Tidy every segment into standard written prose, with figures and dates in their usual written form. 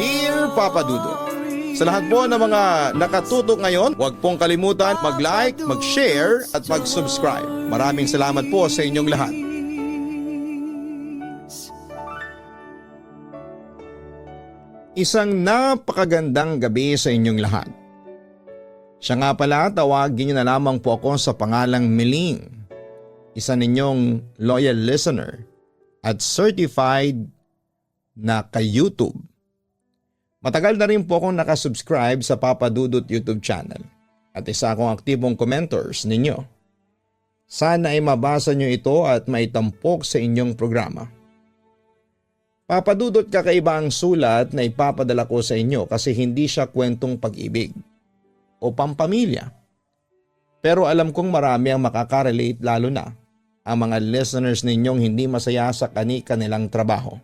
Dear Papa Dudut, sa lahat po ng mga nakatutok ngayon, huwag pong kalimutan mag-like, mag-share at mag-subscribe. Maraming salamat po sa inyong lahat. Isang napakagandang gabi sa inyong lahat. Siya nga pala, tawagin niyo na lamang po ako sa pangalang Meling, isa ninyong loyal listener at certified na ka-YouTube. Matagal na rin po akong nakasubscribe sa Papa Dudut YouTube channel at isa akong aktibong commenters ninyo. Sana ay mabasa nyo ito at maitampok sa inyong programa. Papa Dudut, kakaiba ang sulat na ipapadala ko sa inyo kasi hindi siya kwentong pag-ibig o pampamilya. Pero alam kong marami ang makaka-relate, lalo na ang mga listeners ninyong hindi masaya sa kanilang trabaho.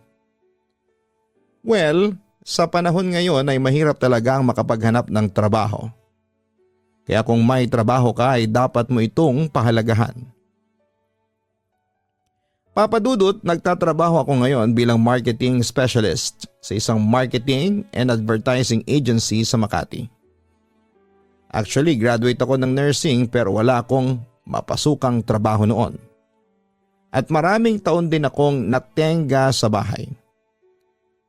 Well, sa panahon ngayon ay mahirap talaga ang makapaghanap ng trabaho. Kaya kung may trabaho ka ay dapat mo itong pahalagahan. Papa Dudut, nagtatrabaho ako ngayon bilang marketing specialist sa isang marketing and advertising agency sa Makati. Actually, graduate ako ng nursing pero wala akong mapasukang trabaho noon. At maraming taon din akong natenga sa bahay.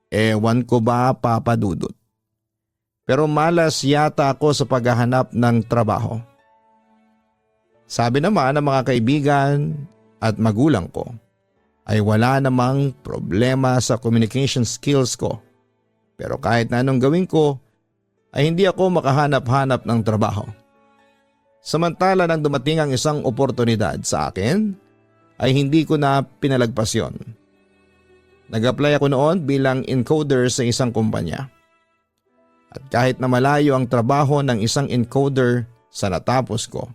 Ewan ko ba, Papa Dudut? Pero malas yata ako sa paghahanap ng trabaho. Sabi naman ng mga kaibigan at magulang ko ay wala namang problema sa communication skills ko. Pero kahit na anong gawin ko, ay hindi ako makahanap-hanap ng trabaho. Samantala nang dumating ang isang oportunidad sa akin, ay hindi ko na pinalagpas yon. Nag-apply ako noon bilang encoder sa isang kumpanya. At kahit na malayo ang trabaho ng isang encoder sa natapos ko,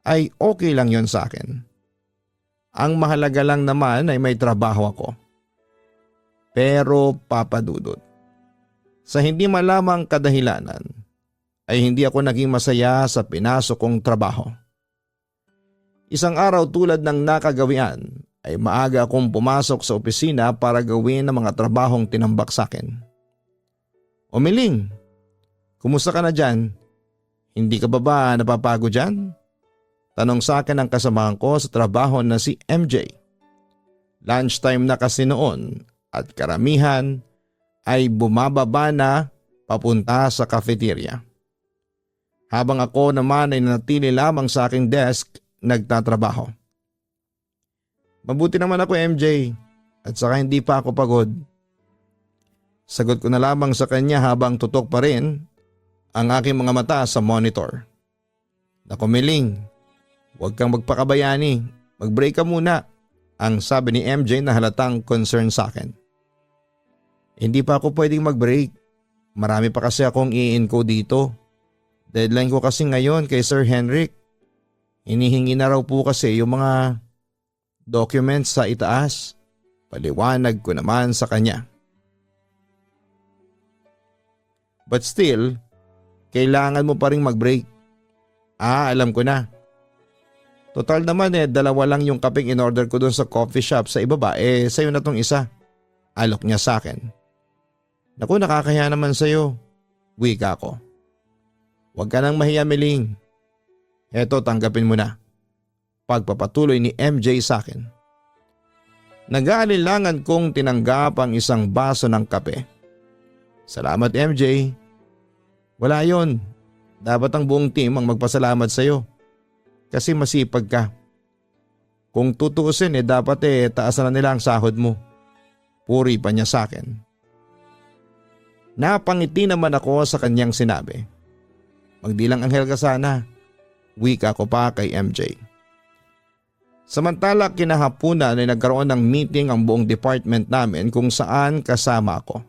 ay okay lang yon sa akin. Ang mahalaga lang naman ay may trabaho ako. Pero Papa Dudut, sa hindi malamang kadahilanan ay hindi ako naging masaya sa pinasok kong trabaho. Isang araw tulad ng nakagawian ay maaga akong pumasok sa opisina para gawin ang mga trabahong tinambak sa akin. O Meling, kumusta ka na dyan? Hindi ka ba napapagod dyan? Tanong sa akin ang kasamahan ko sa trabaho na si MJ. Lunchtime na kasi noon at karamihan ay bumababa na papunta sa cafeteria. Habang ako naman ay nanatili lamang sa aking desk nagtatrabaho. Mabuti naman ako, MJ, at saka hindi pa ako pagod. Sagot ko na lamang sa kanya habang tutok pa rin ang aking mga mata sa monitor. Naku Meling, huwag kang magpakabayani, mag-break ka muna, ang sabi ni MJ na halatang concern sa akin. Hindi pa ako pwedeng mag-break. Marami pa kasi akong i-encode dito. Deadline ko kasi ngayon kay Sir Henrik. Hinihingi na raw po kasi yung mga documents sa itaas. Paliwanag ko naman sa kanya. But still, kailangan mo pa ring mag-break. Alam ko na. Total naman dalawa lang yung kapeng in-order ko doon sa coffee shop sa ibaba, sayo na tong isa. Alok niya sa akin. Naku, nakakahiya naman sa'yo. Wika ko. Huwag ka nang mahiya, Meling. Eto, tanggapin mo na. Pagpapatuloy ni MJ sa akin. Nag-aalilangan kong tinanggap ang isang baso ng kape. Salamat, MJ. Wala yon. Dapat ang buong team ang magpasalamat sa'yo. Kasi masipag ka. Kung tutuusin dapat taasan na nila ang sahod mo. Puri pa niya sa akin. Napangiti naman ako sa kanyang sinabi. Magdilang anghel ka sana. Wika ko pa kay MJ. Samantala kinahapunan ay nagkaroon ng meeting ang buong department namin kung saan kasama ako.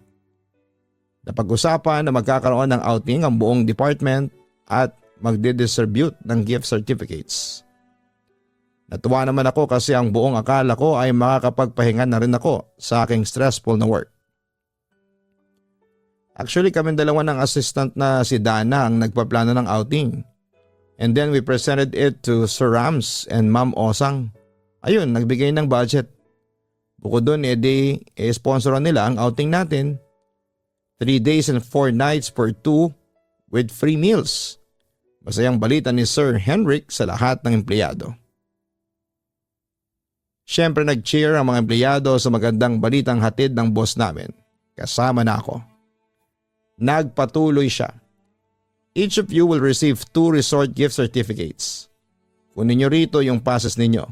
Napag-usapan na magkakaroon ng outing ang buong department at magdidistribute ng gift certificates. Natuwa naman ako kasi ang buong akala ko ay makakapagpahinga na rin ako sa aking stressful na work. Actually kami dalawa ng assistant na si Dana ang nagpaplano ng outing. And then we presented it to Sir Rams and Ma'am Osang. Ayun, nagbigay ng budget. Bukod doon sponsoran nila ang outing natin. 3 days and 4 nights for 2 with free meals. Masayang balita ni Sir Henrik sa lahat ng empleyado. Siyempre nag-cheer ang mga empleyado sa magandang balitang hatid ng boss namin. Kasama na ako. Nagpatuloy siya. Each of you will receive 2 resort gift certificates. Kunin niyo rito yung passes ninyo.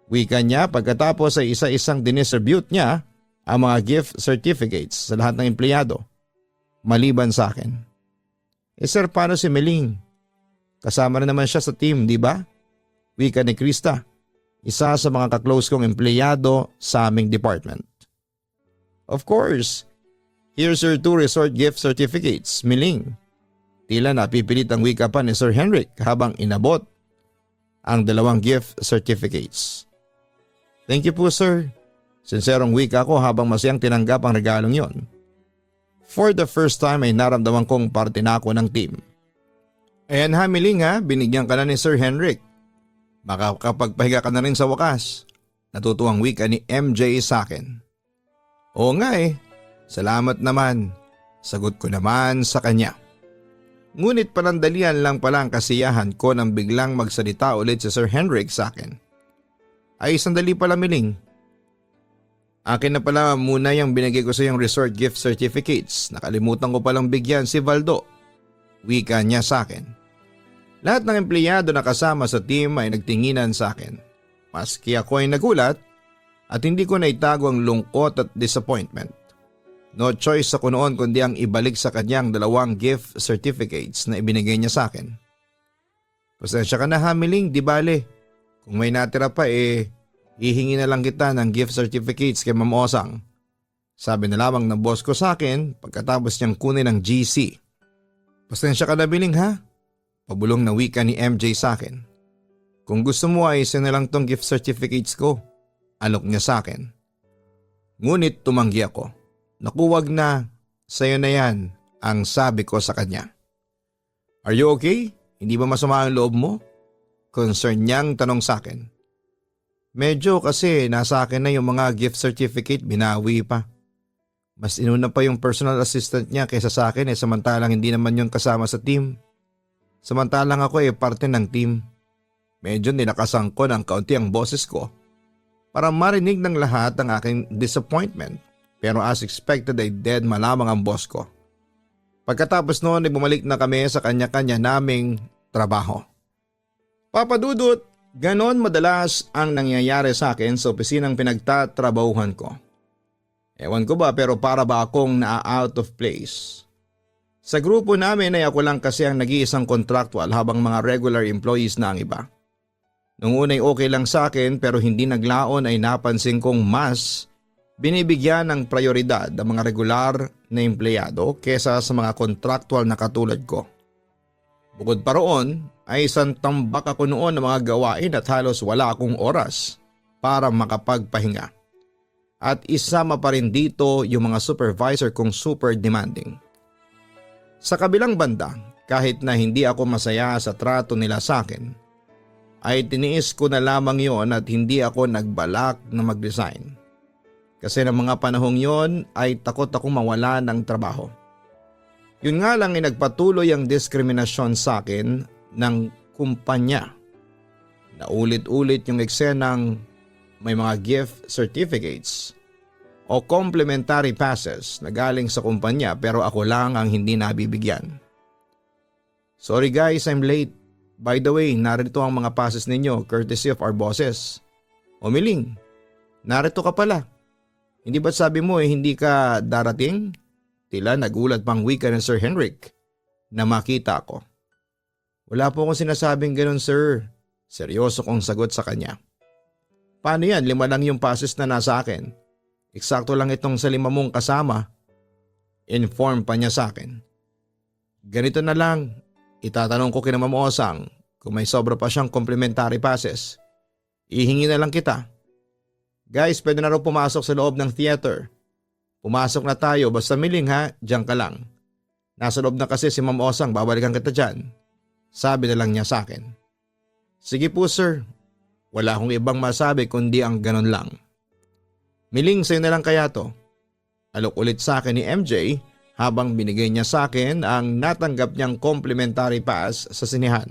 Wika niya pagkatapos ay isa-isang dinistribute niya ang mga gift certificates sa lahat ng empleyado. Maliban sa akin. Sir, paano si Meling? Kasama na naman siya sa team, di ba? Wika ni Krista. Isa sa mga kaklose kong empleyado sa aming department. Of course, here's your 2 resort gift certificates, Meling. Tila napipilit ang wika pa ni Sir Henrik habang inabot ang 2 gift certificates. Thank you po sir. Sinserong wika ko habang masayang tinanggap ang regalong yon. For the first time ay naramdaman kong parte na ako ng team. Ayan ha Meling ha, binigyan ka na ni Sir Henrik. Makakapagpahinga ka na rin sa wakas. Natutuwang wika ni MJ sa akin. Oo nga salamat naman. Sagot ko naman sa kanya. Ngunit panandalian lang pala ang kasiyahan ko nang biglang magsalita ulit si Sir Henrik sa akin. Ay sandali pala Meling. Akin na pala muna yung binigay ko sa yung resort gift certificates. Nakalimutan ko palang bigyan si Valdo. Wika niya sa akin. Lahat ng empleyado na kasama sa team ay nagtinginan sa akin. Maski ako ay nagulat at hindi ko naitago ang lungkot at disappointment. No choice ako noon kundi ang ibalik sa kanyang 2 gift certificates na ibinigay niya sa akin. Pasensya ka na ha Meling, di bale. Kung may natira pa hihingi na lang kita ng gift certificates kay Ma'am Osang. Sabi na lamang ng boss ko sa akin pagkatapos niyang kunin ng GC. Pasensya ka na Meling ha? Pabulong na wika ni MJ sa akin. Kung gusto mo ay isa na lang tong gift certificates ko. Alok niya sa akin. Ngunit tumanggi ako. Naku wag na, sayo na yan ang sabi ko sa kanya. Are you okay? Hindi ba masama ang loob mo? Concern niyang tanong sa akin. Medyo kasi nasa akin na yung mga gift certificate binawi pa. Mas inuna pa yung personal assistant niya kaysa sa akin samantalang hindi naman yun kasama sa team. Samantalang ako parte ng team. Medyo nilakasan ko ng kaunti ang boses ko para marinig ng lahat ang aking disappointment. Pero as expected ay dead malamang ang boss ko. Pagkatapos noon ay bumalik na kami sa kanya-kanya naming trabaho. Papadudot, ganon madalas ang nangyayari sa akin sa opisinang pinagtatrabahuhan ko. Ewan ko ba pero para ba akong na-out of place. Sa grupo namin ay ako lang kasi ang nag-iisang contractual habang mga regular employees na ang iba. Nung unay okay lang sa akin pero hindi naglaon ay napansin kong mas binibigyan ng prioridad ang mga regular na empleyado kesa sa mga contractual na katulad ko. Bukod pa roon ay isang tambak ako noon ng mga gawain at halos wala akong oras para makapagpahinga. At isama pa rin dito yung mga supervisor kong super demanding. Sa kabilang banda, kahit na hindi ako masaya sa trato nila sa akin, ay tiniis ko na lamang yon at hindi ako nagbalak na mag-resign. Kasi ng mga panahong yon ay takot akong mawala ng trabaho. Yun nga lang ay nagpatuloy ang diskriminasyon sa akin ng kumpanya. Naulit-ulit yung eksenang may mga gift certificates o complimentary passes na galing sa kumpanya pero ako lang ang hindi nabibigyan. Sorry guys, I'm late. By the way, narito ang mga passes ninyo courtesy of our bosses. O Meling, narito ka pala. Hindi ba't sabi mo hindi ka darating? Tila nagulat pang wika ng Sir Henrik na makita ko. Wala po akong sinasabing ganun sir. Seryoso kong sagot sa kanya. Paano yan? 5 lang yung passes na nasa akin. Eksakto lang itong sa 5 mong kasama. Inform pa niya sa akin. Ganito na lang. Itatanong ko kina Ma'am Osang kung may sobra pa siyang complimentary passes. Ihingi na lang kita. Guys, pwede na raw pumasok sa loob ng theater. Pumasok na tayo, basta Meling ha, diyan ka lang. Nasa loob na kasi si Ma'am Osang, babalikan kita dyan. Sabi na lang niya sa akin. Sige po sir, wala akong ibang masabi kundi ang ganon lang. Meling, sa'yo na lang kaya to. Alok ulit sa akin ni MJ habang binigay niya sa akin ang natanggap niyang complimentary pass sa sinehan.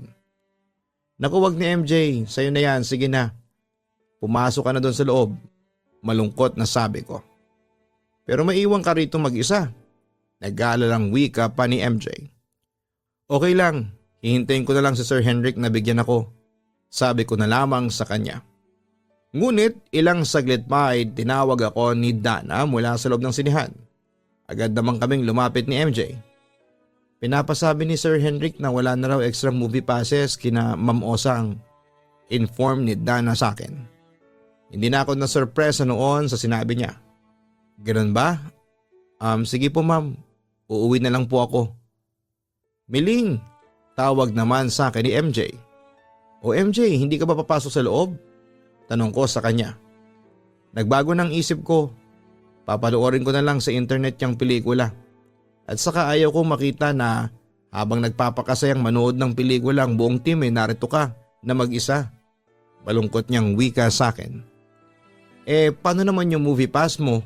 Naku, wag ni MJ, sa'yo na yan, sige na. Pumasok ka na doon sa loob. Malungkot na sabi ko. Pero maiwan ka rito mag-isa. Nag-aalalang wika pa ni MJ. Okay lang, hihintayin ko na lang si Sir Henrik na bigyan ako. Sabi ko na lamang sa kanya. Ngunit ilang saglit pa ay tinawag ako ni Dana mula sa loob ng sinihan. Agad naman kaming lumapit ni MJ. Pinapasabi ni Sir Henrik na wala na raw extra movie passes kina Ma'am Osang. Inform ni Dana sa akin. Hindi na ako na-surpresa noon sa sinabi niya. Ganun ba? Sige po ma'am, uuwi na lang po ako. Miling, tawag naman sa akin ni MJ. O MJ, hindi ka ba papasok sa loob? Tanong ko sa kanya. Nagbago ng isip ko. Papanoorin ko na lang sa internet yung pelikula. At saka ayaw ko makita na habang nagpapakasayang manood ng pelikula ang buong team narito ka na mag-isa. Malungkot niyang wika sa akin. Paano naman yung movie pass mo?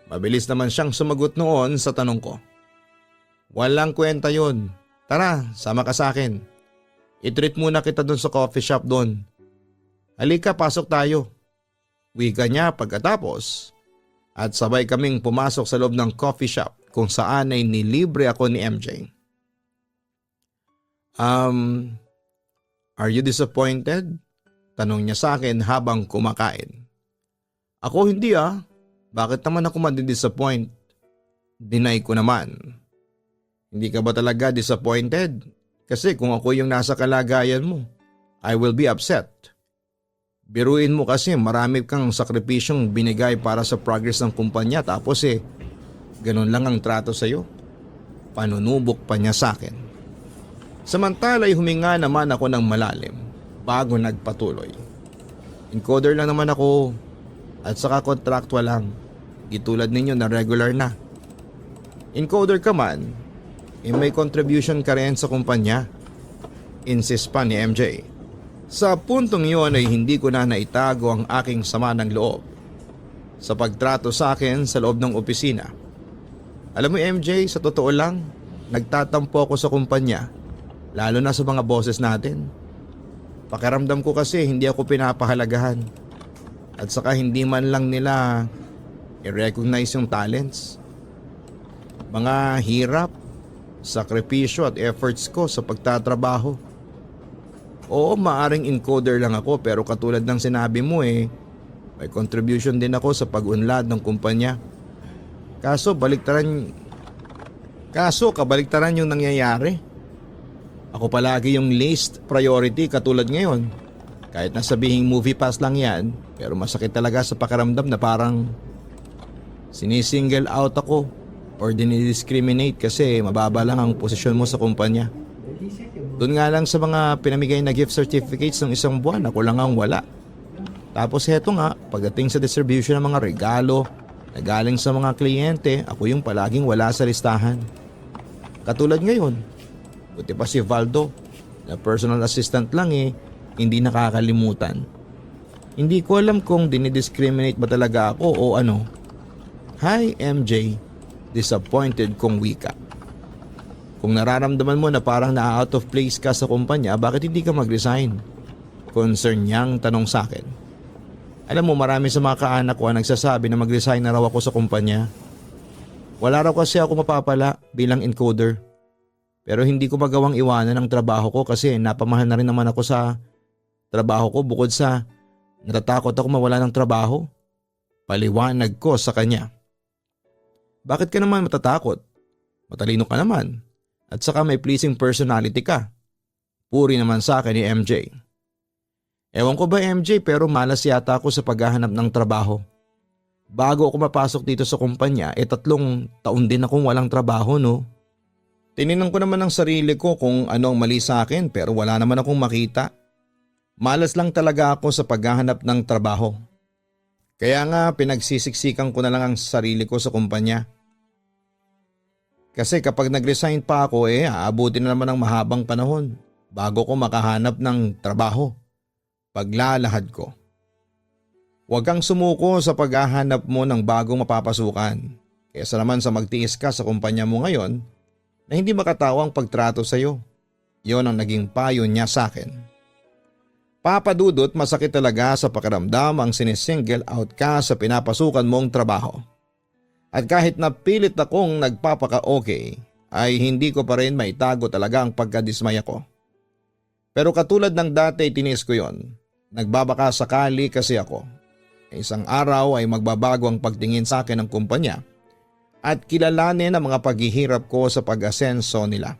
Mabilis naman siyang sumagot noon sa tanong ko. Walang kwenta yun. Tara, sama ka sa akin. I-treat muna kita doon sa coffee shop doon. Halika, pasok tayo. Wika niya pagkatapos at sabay kaming pumasok sa loob ng coffee shop kung saan ay nilibre ako ni MJ. Are you disappointed? Tanong niya sa akin habang kumakain. Ako hindi ah. Bakit naman ako madi-disappoint? Deny ko naman. Hindi ka ba talaga disappointed? Kasi kung ako yung nasa kalagayan mo, I will be upset. Biruin mo kasi marami kang sakripisyong binigay para sa progress ng kumpanya tapos ganun lang ang trato sa'yo. Panunubok pa niya sa akin. Samantala'y huminga naman ako ng malalim bago nagpatuloy. Encoder lang naman ako at saka contractual lang. Di tulad ninyo na regular na. Encoder ka man, may contribution ka rin sa kumpanya. Insist pa ni MJ. Sa puntong iyon ay hindi ko na naitago ang aking sama ng loob sa pagtrato sa akin sa loob ng opisina. Alam mo MJ, sa totoo lang, nagtatampo ako sa kumpanya, lalo na sa mga bosses natin. Pakiramdam ko kasi hindi ako pinapahalagahan at saka hindi man lang nila i-recognize yung talents. Mga hirap, sakripisyo at efforts ko sa pagtatrabaho. Oo, maaring encoder lang ako pero katulad ng sinabi mo may contribution din ako sa pag-unlad ng kumpanya. Kaso kabaliktaran yung nangyayari. Ako palagi yung least priority katulad ngayon. Kahit nasabihing movie pass lang yan, pero masakit talaga sa pakiramdam na parang sinisingle out ako or dinidiscriminate kasi mababa lang ang posisyon mo sa kumpanya. Doon nga lang sa mga pinamigay na gift certificates ng isang buwan, ako lang ang wala. Tapos heto nga, pagdating sa distribution ng mga regalo na galing sa mga kliyente, ako yung palaging wala sa listahan. Katulad ngayon, buti pa si Valdo na personal assistant lang hindi nakakalimutan. Hindi ko alam kung dinidiscriminate ba talaga ako o ano. Hi MJ, disappointed kong wika. Kung nararamdaman mo na parang na-out of place ka sa kumpanya, bakit hindi ka mag-resign? Concern niyang tanong sa akin. Alam mo, marami sa mga kaanak ko ang nagsasabi na mag-resign na raw ako sa kumpanya. Wala raw kasi ako mapapala bilang encoder. Pero hindi ko magawang iwanan ang trabaho ko kasi napamahal na rin naman ako sa trabaho ko bukod sa natatakot ako mawala ng trabaho. Paliwanag ko sa kanya. Bakit ka naman matatakot? Matalino ka naman. At saka may pleasing personality ka. Puri naman sa akin ni MJ. Ewan ko ba MJ pero malas yata ako sa paghahanap ng trabaho. Bago ako mapasok dito sa kumpanya 3 taon din akong walang trabaho no. Tininan ko naman ang sarili ko kung ano ang mali sa akin pero wala naman akong makita. Malas lang talaga ako sa paghahanap ng trabaho. Kaya nga pinagsisiksikan ko na lang ang sarili ko sa kumpanya. Kasi kapag nag-resign pa ako aabutin na naman ng mahabang panahon bago ko makahanap ng trabaho. Paglalahad ko. Huwag kang sumuko sa paghahanap mo ng bagong mapapasukan. Kesa naman sa magtiis ka sa kumpanya mo ngayon na hindi makatawang pagtrato sa iyo. Yon ang naging payo niya sa akin. Papadudot, masakit talaga sa pakiramdam ang sinisingle out ka sa pinapasukan mong trabaho. At kahit napilit akong nagpapaka-okay, ay hindi ko pa rin maitago talaga ang pagkadismaya ko. Pero katulad ng dati, tinis ko yon. Nagbabaka sakali kasi ako. Isang araw ay magbabago ang pagtingin sa akin ng kumpanya at kilalanin ang mga paghihirap ko sa pag-asenso nila.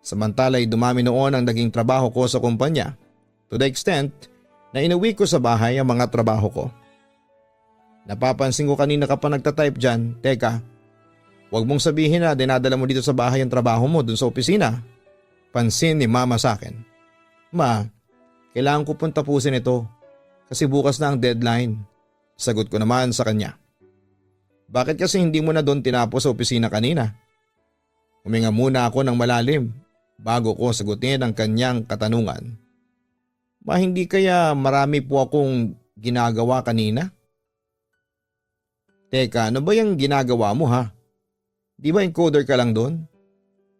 Samantala'y dumami noon ang naging trabaho ko sa kumpanya to the extent na inuwi ko sa bahay ang mga trabaho ko. Napapansin ko kanina ka pa nagtatype dyan, teka, huwag mong sabihin na dinadala mo dito sa bahay ang trabaho mo dun sa opisina. Pansin ni mama sa akin. Ma, kailangan ko pong tapusin ito kasi bukas na ang deadline. Sagot ko naman sa kanya. Bakit kasi hindi mo na doon tinapos sa opisina kanina? Huminga muna ako ng malalim bago ko sagutin ang kanyang katanungan. Ma, hindi kaya marami po akong ginagawa kanina? Teka, ano ba yung ginagawa mo ha? Di ba encoder ka lang doon?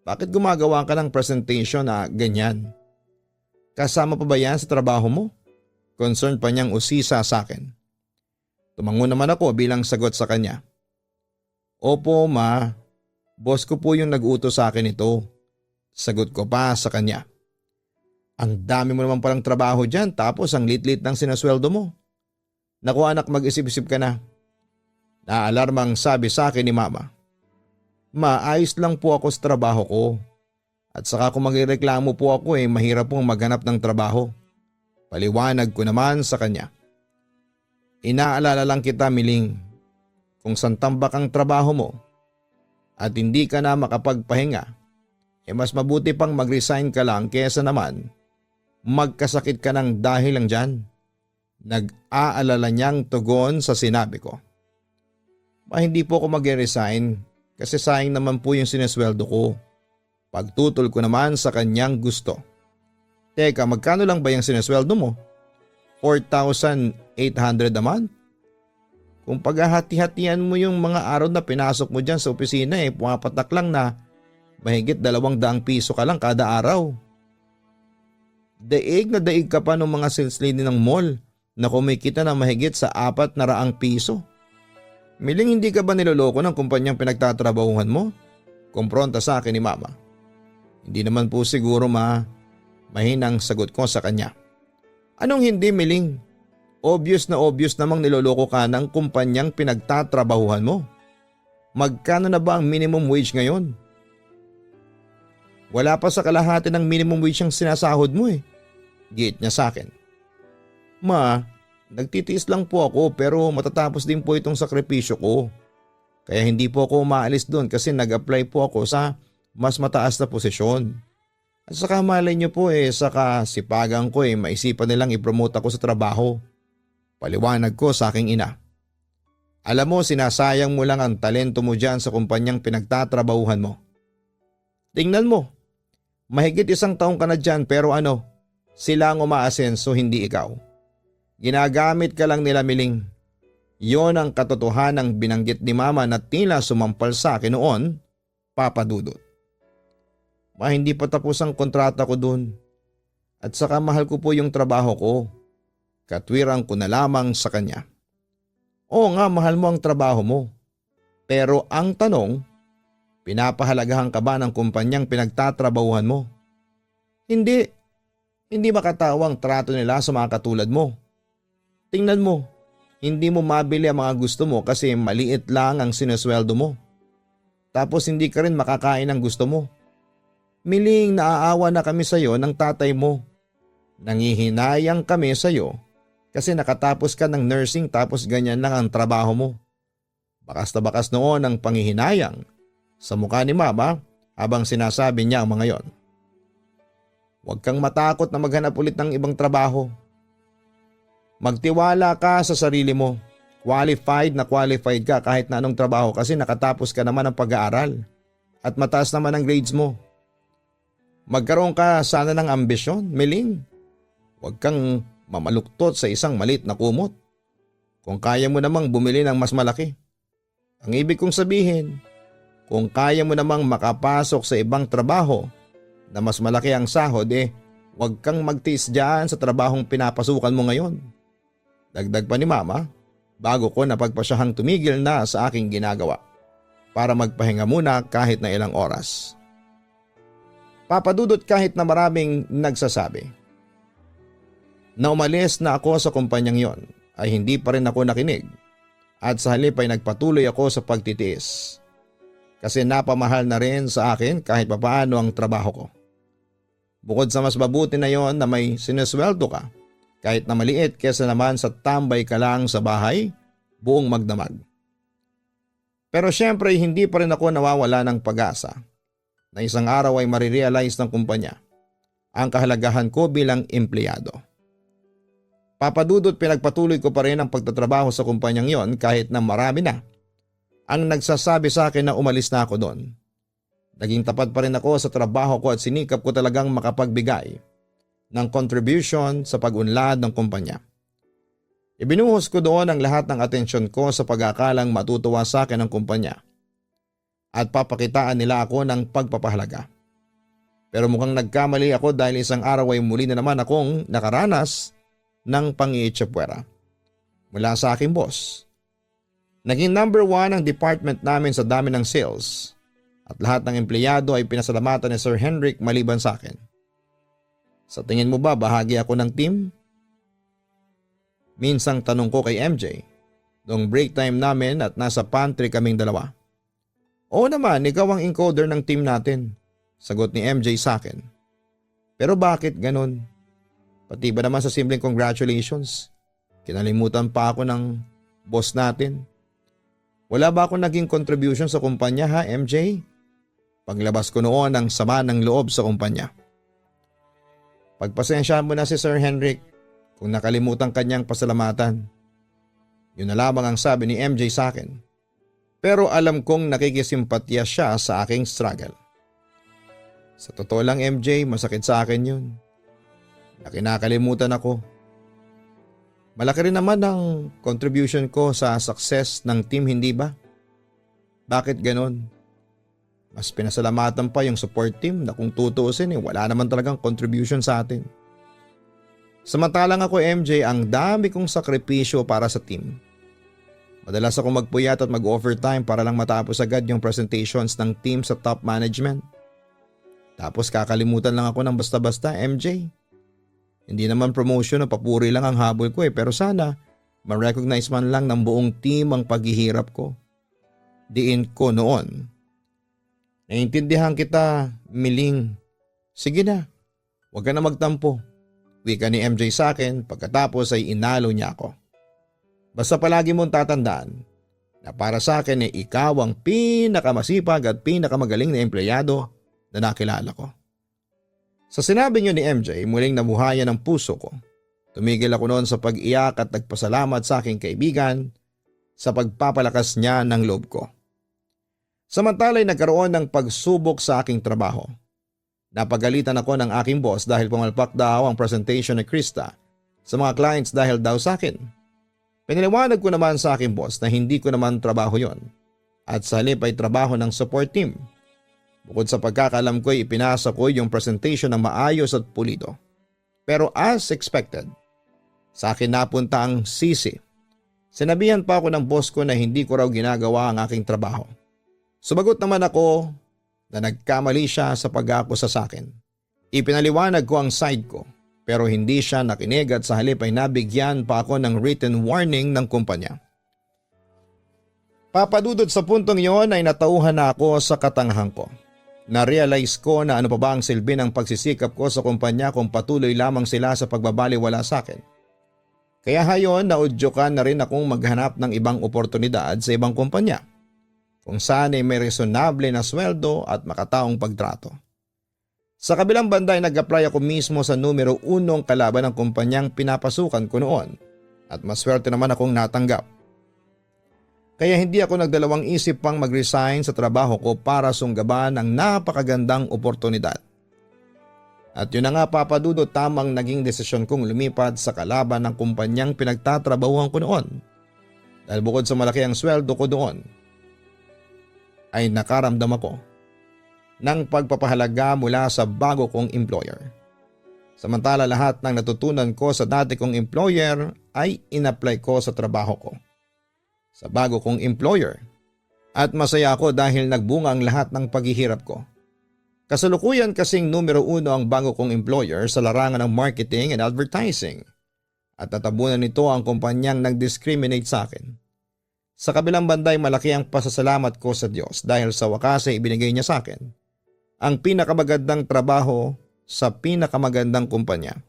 Bakit gumagawa ka ng presentation na ganyan? Kasama pa ba yan sa trabaho mo? Concern pa niyang usisa sa akin. Tumango naman ako bilang sagot sa kanya. Opo ma, boss ko po yung nag-utos sa akin ito. Sagot ko pa sa kanya. Ang dami mo naman palang trabaho dyan tapos ang lit-lit ng sinasweldo mo. Naku anak, mag-isip-isip ka na. Naalarmang sabi sa akin ni mama. Maayos lang po ako sa trabaho ko. At saka kung magreklamo po ako mahirap pong maghanap ng trabaho. Paliwanag ko naman sa kanya. Inaalala lang kita Miling, kung santambak ang trabaho mo at hindi ka na makapagpahinga, mas mabuti pang mag-resign ka lang kesa naman magkasakit ka ng dahil lang dyan. Nag-aalala niyang tugon sa sinabi ko. Hindi po ako mag-resign kasi sayang naman po yung sinesweldo ko. Pagtutol ko naman sa kanyang gusto. Teka, magkano lang ba yung sinesweldo mo? 4,800 a month? Kung paghahati-hatian mo yung mga araw na pinasok mo dyan sa opisina pumapatak lang na mahigit 200 piso ka lang kada araw. Daig na daig ka pa ng mga sales lady ng mall na kumikita na mahigit sa 400 piso. Miling, hindi ka ba niloloko ng kumpanyang pinagtatrabahuhan mo? Kumpronta sa akin ni mama. Hindi naman po siguro ma. Mahinang sagot ko sa kanya. Anong hindi Miling? Obvious namang niloloko ka ng kumpanyang pinagtatrabahuhan mo. Magkano na ba ang minimum wage ngayon? Wala pa sa kalahati ng minimum wage ang sinasahod mo Giit niya sa akin. Ma, nagtitiis lang po ako pero matatapos din po itong sakripisyo ko. Kaya hindi po ako umaalis doon kasi nag-apply po ako sa mas mataas na posisyon. At saka malay niyo po sa kasipagan ko maisipan nilang i-promote ako sa trabaho. Paliwanag ko sa aking ina. Alam mo, sinasayang mo lang ang talento mo dyan sa kumpanyang pinagtatrabahuhan mo. Tingnan mo, mahigit 1 taong ka na dyan pero sila ang umaasenso hindi ikaw. Ginagamit ka lang nila Miling. Yon ang katotohanang binanggit ni mama na tila sumampal sa akin noon, papadudot. Hindi pa tapos ang kontrata ko dun. At saka mahal ko po yung trabaho ko. Katwirang ko na lamang sa kanya. Oo nga, mahal mo ang trabaho mo. Pero ang tanong, pinapahalagahan ka ba ng kumpanyang pinagtatrabahuhan mo? Hindi. Hindi makatawang trato nila sa mga katulad mo. Tingnan mo, hindi mo mabili ang mga gusto mo kasi maliit lang ang sinesweldo mo. Tapos hindi ka rin makakain ng gusto mo. Miling, naaawa na kami sa iyo ng tatay mo. Nangihinayang kami sa iyo kasi nakatapos ka ng nursing tapos ganyan lang ang trabaho mo. Bakas na bakas noon ang panghihinayang sa mukha ni mama habang sinasabi niya ang mga yon. Huwag kang matakot na maghanap ulit ng ibang trabaho. Magtiwala ka sa sarili mo. Qualified ka kahit na anong trabaho kasi nakatapos ka naman ng pag-aaral at mataas naman ang grades mo. Magkaroon ka sana ng ambisyon, Miling. Huwag kang mamaluktot sa isang maliit na kumot. Kung kaya mo namang bumili ng mas malaki. Ang ibig kong sabihin, kung kaya mo namang makapasok sa ibang trabaho na mas malaki ang sahod huwag kang magtiis dyan sa trabahong pinapasukan mo ngayon. Dagdag pa ni Mama, bago ko napagpasyahang tumigil na sa aking ginagawa para magpahinga muna kahit na ilang oras. Papadudot kahit na maraming nagsasabi na umalis na ako sa kumpanyang yon ay hindi pa rin ako nakinig at sa halip ay nagpatuloy ako sa pagtitiis. Kasi napamahal na rin sa akin kahit papaano ang trabaho ko. Bukod sa mas mabuti na yon na may sinesweldo ka kahit na maliit kesa naman sa tambay ka lang sa bahay buong magdamag. Pero syempre hindi pa rin ako nawawala ng pag-asa na isang araw ay marirealize ng kumpanya ang kahalagahan ko bilang empleyado. Papadudot pinagpatuloy ko pa rin ang pagtatrabaho sa kumpanyang yon kahit na marami na ang nagsasabi sa akin na umalis na ako doon. Naging tapat pa rin ako sa trabaho ko at sinikap ko talagang makapagbigay ng contribution sa pag-unlad ng kumpanya. Ibinuhos ko doon ang lahat ng atensyon ko sa pag-aakalang matutuwa sa akin ng kumpanya at papakitaan nila ako ng pagpapahalaga. Pero mukhang nagkamali ako dahil isang araw ay muli na naman akong nakaranas ng pang-iitsapwera mula sa aking boss. Naging number 1 ang department namin sa dami ng sales at lahat ng empleyado ay pinasalamatan ni Sir Henrik maliban sa akin. Sa tingin mo ba bahagi ako ng team? Minsang tanong ko kay MJ noong break time namin at nasa pantry kaming dalawa. Oo naman, ikaw ang encoder ng team natin, sagot ni MJ sa akin. Pero bakit ganun? Pati ba naman sa simpleng congratulations? Kinalimutan pa ako ng boss natin. Wala ba akong naging contribution sa kumpanya ha MJ? Paglabas ko noon ang sama ng loob sa kumpanya. Pagpasensyahan mo na si Sir Henrik kung nakalimutan kanyang pasalamatan. Yun na lamang ang sabi ni MJ sa akin. Pero alam kong nakikisimpatya siya sa aking struggle. Sa totoo lang MJ, masakit sa akin yun. Na kinakalimutan ako. Malaki rin naman ang contribution ko sa success ng team, hindi ba? Bakit ganon? Mas pinasalamatan pa yung support team na kung tutuusin wala naman talagang contribution sa atin. Samantalang ako MJ, ang dami kong sakripisyo para sa team. Madalas akong magpuyat at mag-overtime para lang matapos agad yung presentations ng team sa top management. Tapos kakalimutan lang ako ng basta-basta MJ. Hindi naman promotion o papuri lang ang habol ko pero sana ma-recognize man lang ng buong team ang paghihirap ko. Diin ko noon. Naintindihan kita, Miling. Sige na, huwag ka na magtampo. Wika ni MJ sa akin pagkatapos ay inalo niya ako. Basta palagi mong tatandaan na para sa akin ikaw ang pinakamasipag at pinakamagaling na empleyado na nakilala ko. Sa sinabi niyo ni MJ, muling nabuhayan ang puso ko. Tumigil ako noon sa pag-iyak at nagpasalamat sa aking kaibigan sa pagpapalakas niya ng loob ko. Samantala ay nagkaroon ng pagsubok sa aking trabaho. Napagalitan ako ng aking boss dahil pumalpak daw ang presentation ni Krista sa mga clients dahil daw sa akin. Pinaliwanag ko naman sa aking boss na hindi ko naman trabaho yon at sa halip ay trabaho ng support team. Bukod sa pagkakalam ko ay ipinasa ko yung presentation ng maayos at pulido. Pero as expected, sa akin napunta ang sisi. Sinabihan pa ako ng boss ko na hindi ko raw ginagawa ang aking trabaho. Sumagot naman ako na nagkamali siya sa pag-akusa sa akin. Ipinaliwanag ko ang side ko pero hindi siya nakinig at sa halip ay nabigyan pa ako ng written warning ng kumpanya. Papadudod sa puntong yon ay natauhan na ako sa katangahan ko. Na-realize ko na ano pa ba ang silbi ng pagsisikap ko sa kumpanya kung patuloy lamang sila sa pagbabaliwala sa akin. Kaya hayon naudyukan na rin akong maghanap ng ibang oportunidad sa ibang kumpanya kung saan ay may resonable na sweldo at makataong pagtrato. Sa kabilang banda ay nag-apply ako mismo sa numero 1 kalaban ng kumpanyang pinapasukan ko noon at maswerte naman akong natanggap. Kaya hindi ako nagdalawang isip pang mag-resign sa trabaho ko para sunggaban ang napakagandang oportunidad. At yun na nga papadudot, tamang naging desisyon kong lumipad sa kalaban ng kumpanyang pinagtatrabahuhan ko noon. Dahil bukod sa malaki ang sweldo ko doon, ay nakaramdam ako ng pagpapahalaga mula sa bago kong employer. Samantala lahat ng natutunan ko sa dati kong employer ay in-apply ko sa trabaho ko sa bago kong employer. At masaya ako dahil nagbunga ang lahat ng paghihirap ko. Kasalukuyan kasing numero 1 ang bago kong employer sa larangan ng marketing and advertising. At natabunan nito ang kumpanyang nag-discriminate sa akin. Sa kabilang banda ay malaki ang pasasalamat ko sa Diyos dahil sa wakas ay ibinigay niya sa akin ang pinakamagandang trabaho sa pinakamagandang kumpanya.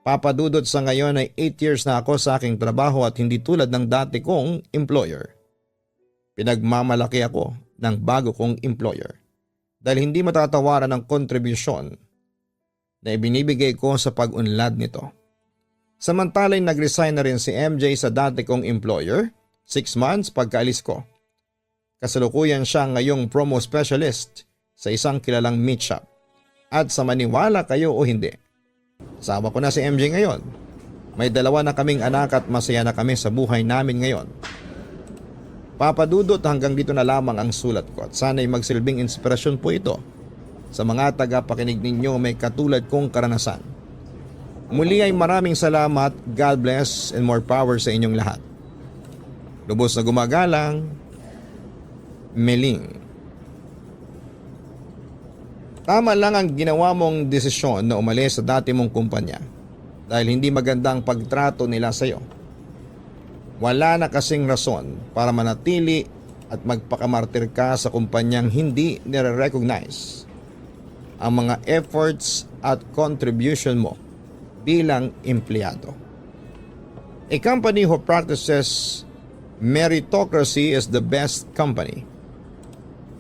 Papadudot sa ngayon ay 8 years na ako sa aking trabaho at hindi tulad ng dati kong employer. Pinagmamalaki ako ng bago kong employer dahil hindi matatawaran ang kontribusyon na ibinibigay ko sa pag-unlad nito. Samantala'y nag-resign na rin si MJ sa dati kong employer 6 months pagkaalis ko. Kasalukuyan siya ngayong promo specialist sa isang kilalang meat shop. At sa maniwala kayo o hindi, asawa ko na si MJ ngayon. May 2 na kaming anak at masaya na kami sa buhay namin ngayon. Papadudot hanggang dito na lamang ang sulat ko at sana'y magsilbing inspirasyon po ito sa mga tagapakinig ninyo may katulad kong karanasan. Muli ay maraming salamat, God bless and more power sa inyong lahat. Lubos na gumagalang, Meling. Tama lang ang ginawa mong desisyon na umalis sa dati mong kumpanya dahil hindi maganda ang pagtrato nila sa iyo. Wala na kasing rason para manatili at magpakamartir ka sa kumpanyang hindi nire-recognize ang mga efforts at contribution mo bilang empleyado. A company who practices meritocracy is the best company.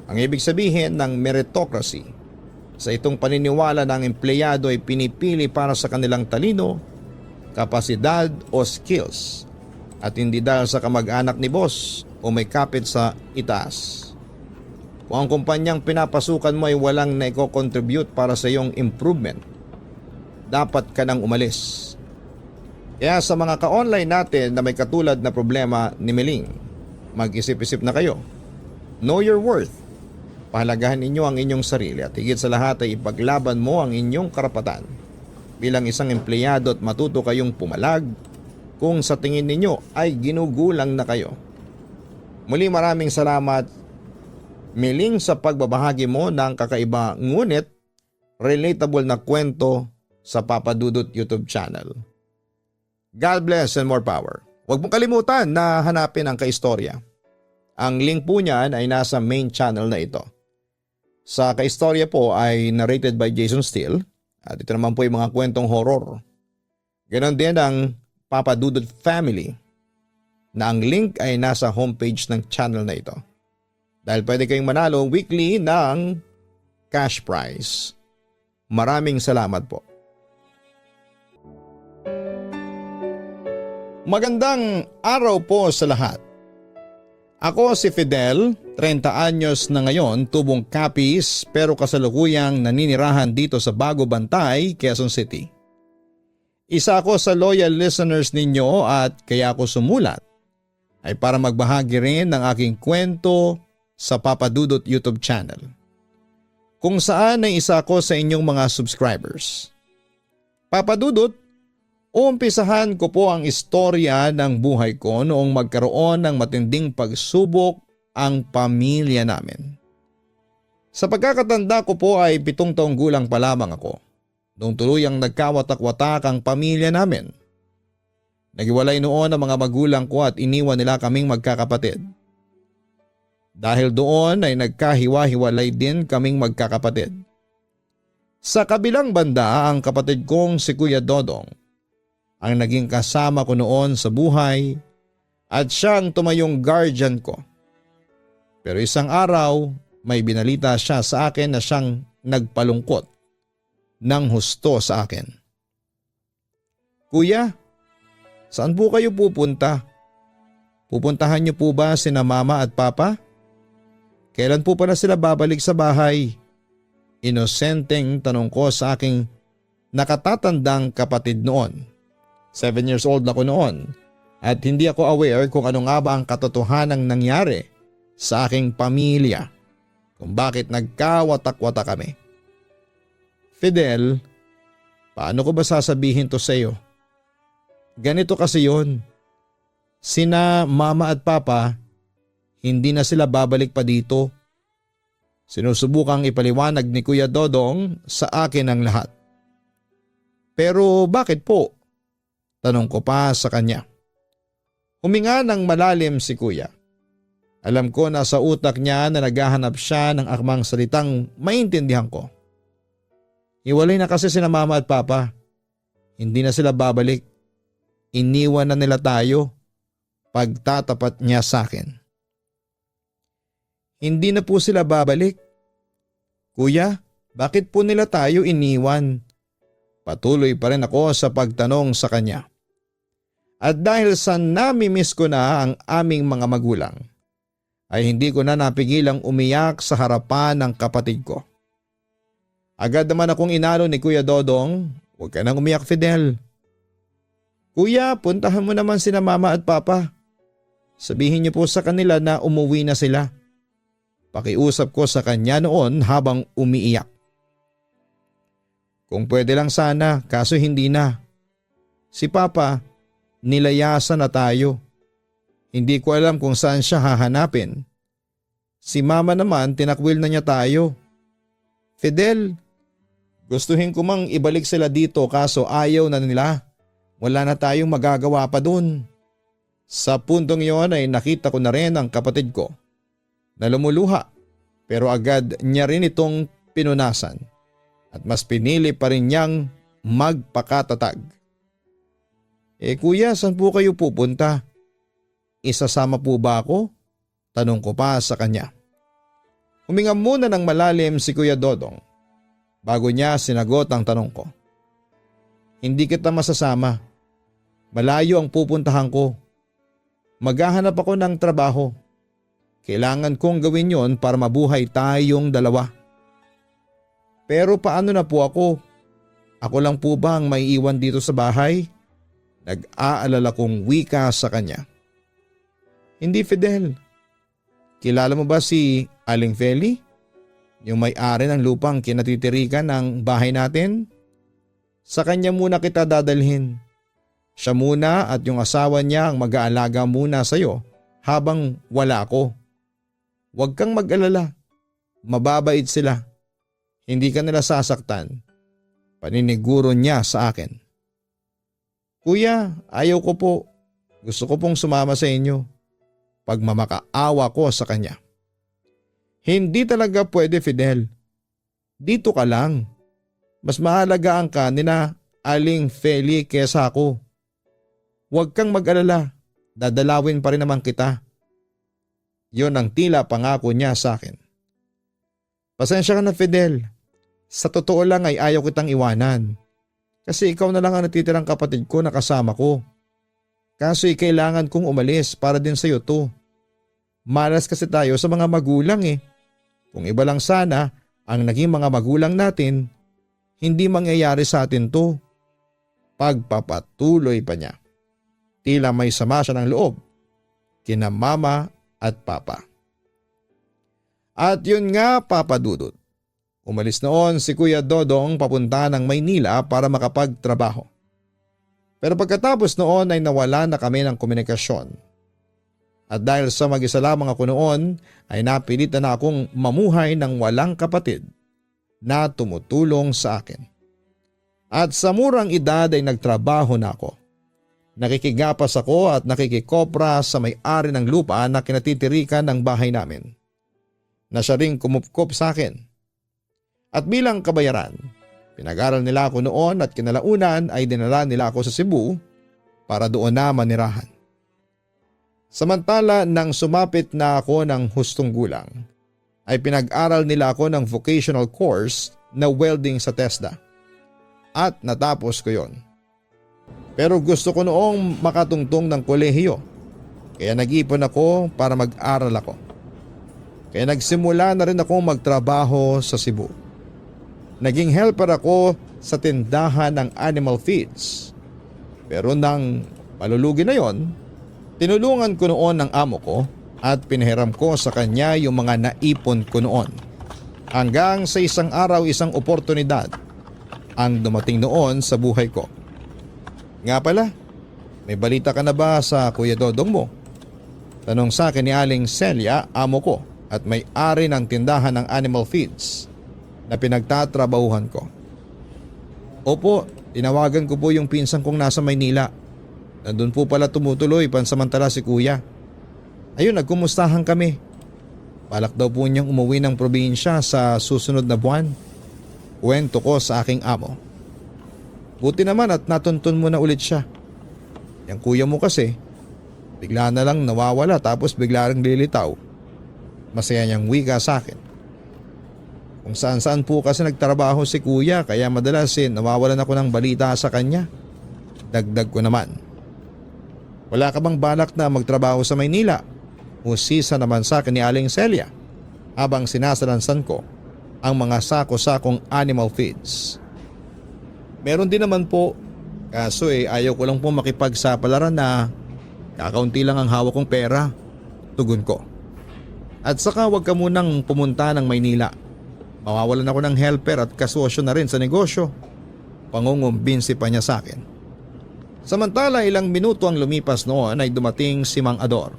Ang ibig sabihin ng meritocracy sa itong paniniwala ng empleyado ay pinipili para sa kanilang talino, kapasidad o skills at hindi dahil sa kamag-anak ni boss o may kapit sa itaas. Kung ang kumpanyang pinapasukan mo ay walang naiko-contribute para sa iyong improvement, dapat ka nang umalis. Kaya sa mga ka-online natin na may katulad na problema ni Meling, mag-isip-isip na kayo. Know your worth. Pahalagahan ninyo ang inyong sarili at higit sa lahat ay ipaglaban mo ang inyong karapatan bilang isang empleyado at matuto kayong pumalag kung sa tingin ninyo ay ginugulang na kayo. Muli maraming salamat, Meling, sa pagbabahagi mo ng kakaiba ngunit relatable na kwento sa Papa Dudut YouTube channel. God bless and more power. Huwag mong kalimutan na hanapin ang kaistorya. Ang link po niyan ay nasa main channel na ito. Sa kaistorya po ay narrated by Jason Steele at ito naman po yung mga kwentong horror. Ganon din ang Papa Dudut Family na ang link ay nasa homepage ng channel na ito. Dahil pwede kayong manalo weekly ng cash prize. Maraming salamat po. Magandang araw po sa lahat. Ako si Fidel, 30 anyos na ngayon, tubong Capiz pero kasalukuyang naninirahan dito sa Bago Bantay, Quezon City. Isa ako sa loyal listeners ninyo at kaya ako sumulat ay para magbahagi rin ng aking kwento sa Papa Dudut YouTube channel. Kung saan ay isa ako sa inyong mga subscribers. Papa Dudut, umpisahan ko po ang istorya ng buhay ko noong magkaroon ng matinding pagsubok ang pamilya namin. Sa pagkakatanda ko po ay 7 taong gulang pa lamang ako noong tuluyang nagkawatak-watak ang pamilya namin. Naghiwalay noon ang mga magulang ko at iniwan nila kaming magkakapatid. Dahil doon ay nagkahiwa-hiwalay din kaming magkakapatid. Sa kabilang banda ang kapatid kong si Kuya Dodong ang naging kasama ko noon sa buhay at siya ang tumayong guardian ko. Pero isang araw may binalita siya sa akin na siyang nagpalungkot ng husto sa akin. Kuya, saan po kayo pupunta? Pupuntahan niyo po ba sina mama at papa? Kailan po pala sila babalik sa bahay? Inosenteng tanong ko sa aking nakatatandang kapatid noon. 7 years old ako noon at hindi ako aware kung ano nga ba ang katotohanang nangyari sa aking pamilya kung bakit nagkawatak-wata kami. Fidel, paano ko ba sasabihin to sa iyo? Ganito kasi yon. Sina mama at papa, hindi na sila babalik pa dito. Sinusubukang ipaliwanag ni Kuya Dodong sa akin ang lahat. Pero bakit po? Tanong ko pa sa kanya. Huminga ng malalim si Kuya. Alam ko na sa utak niya na naghahanap siya ng akmang salitang maintindihan ko. Hiwalay na kasi sina mama at papa. Hindi na sila babalik. Iniwan na nila tayo. Pagtatapat niya sa akin. Hindi na po sila babalik. Kuya, bakit po nila tayo iniwan? Patuloy pa rin ako sa pagtanong sa kanya. At dahil sa nami-miss ko na ang aming mga magulang, ay hindi ko na napigilang umiyak sa harapan ng kapatid ko. Agad naman akong inalo ni Kuya Dodong, huwag ka nang umiyak, Fidel. Kuya, puntahan mo naman sina mama at papa. Sabihin niyo po sa kanila na umuwi na sila. Pakiusap ko sa kanya noon habang umiiyak. Kung pwede lang sana, kaso hindi na. Si papa, nilayasan na tayo. Hindi ko alam kung saan siya hahanapin. Si mama naman tinakwil na niya tayo. Fidel, gustuhin ko mang ibalik sila dito kaso ayaw na nila. Wala na tayong magagawa pa dun. Sa puntong iyon ay nakita ko na rin ang kapatid ko na lumuluha pero agad niya rin itong pinunasan at mas pinili pa rin niyang magpakatatag. Kuya, saan po kayo pupunta? Isasama po ba ako? Tanong ko pa sa kanya. Huminga muna ng malalim si Kuya Dodong bago niya sinagot ang tanong ko. Hindi kita masasama. Malayo ang pupuntahan ko. Maghahanap ako ng trabaho. Kailangan kong gawin yon para mabuhay tayong dalawa. Pero paano na po ako? Ako lang po ba ang maiiwan dito sa bahay? Nag-aalala kong wika sa kanya. Hindi, Fidel. Kilala mo ba si Aling Feli? Yung may-ari ng lupang kinatitirikan ng bahay natin? Sa kanya muna kita dadalhin. Siya muna at yung asawa niya ang mag-aalaga muna sa'yo habang wala ako. Huwag kang mag-alala. Mababait sila. Hindi ka nila sasaktan. Paniniguro niya sa akin. Kuya, ayaw ko po. Gusto ko pong sumama sa inyo. Pagmamakaawa ko sa kanya. Hindi talaga pwede, Fidel. Dito ka lang. Mas mahalaga ang kanina Aling Feli kesa ako. Huwag kang mag-alala, dadalawin pa rin naman kita. Yon ang tila pangako niya sa akin. Pasensya ka na, Fidel. Sa totoo lang ay ayaw kitang iwanan. Kasi ikaw na lang ang natitirang kapatid ko na kasama ko. Kaso'y kailangan kong umalis para din sa'yo to. Malas kasi tayo sa mga magulang eh. Kung iba lang sana ang naging mga magulang natin, hindi mangyayari sa atin to. Pagpapatuloy pa niya. Tila may sama siya ng loob kina mama at papa. At yun nga, Papa Dudut. Umalis noon si Kuya Dodong papunta ng Maynila para makapagtrabaho. Pero pagkatapos noon ay nawala na kami ng komunikasyon. At dahil sa mag-isa lamang ako noon ay napilitan na akong mamuhay ng walang kapatid na tumutulong sa akin. At sa murang edad ay nagtrabaho na ako. Nakikigapas ako at nakikikopra sa may-ari ng lupa na kinatitirikan ng bahay namin. Na siya ring kumupkop sa akin. At bilang kabayaran, pinag-aral nila ako noon at kinalaunan ay dinala nila ako sa Cebu para doon na manirahan. Samantala nang sumapit na ako ng hustong gulang, ay pinag-aral nila ako ng vocational course na welding sa TESDA. At natapos ko yon. Pero gusto ko noong makatungtong ng kolehiyo, kaya nag-ipon ako para mag-aral ako. Kaya nagsimula na rin akong magtrabaho sa Cebu. Naging helper ako sa tindahan ng animal feeds. Pero nang malulugi na yon, tinulungan ko noon ng amo ko at pinahiram ko sa kanya yung mga naipon ko noon. Hanggang sa isang araw isang oportunidad ang dumating noon sa buhay ko. Nga pala, may balita ka na ba sa Kuya Dodong mo? Tanong sa akin ni Aling Celia, amo ko at may-ari ng tindahan ng animal feeds na pinagtatrabahuhan ko. Opo, tinawagan ko po yung pinsan kong nasa Maynila. Nandun po pala tumutuloy pansamantala si Kuya. Ayun, nagkumustahan kami. Balak daw po niyang umuwi ng probinsya sa susunod na buwan. Kwento ko sa aking amo. Buti naman at natuntun mo na ulit siya. Yang kuya mo kasi, bigla na lang nawawala tapos bigla ring lilitaw. Masaya niyang wika sa akin. Kung saan-saan po kasi nagtrabaho si kuya kaya madalas nawawalan ako ng balita sa kanya. Dagdag ko naman. Wala ka bang balak na magtrabaho sa Maynila? Usisa naman sa akin ni Aling Celia habang sinasalansan ko ang mga sako-sakong animal feeds. Meron din naman po, kaso ayaw ko lang po makipagsapalaran na kakaunti lang ang hawak kong pera. Tugon ko. At saka wag ka munang pumunta ng Maynila. Mawawalan ako ng helper at kasosyo na rin sa negosyo. Pangungumbinsi pa niya sa akin. Samantala ilang minuto ang lumipas noon ay dumating si Mang Ador.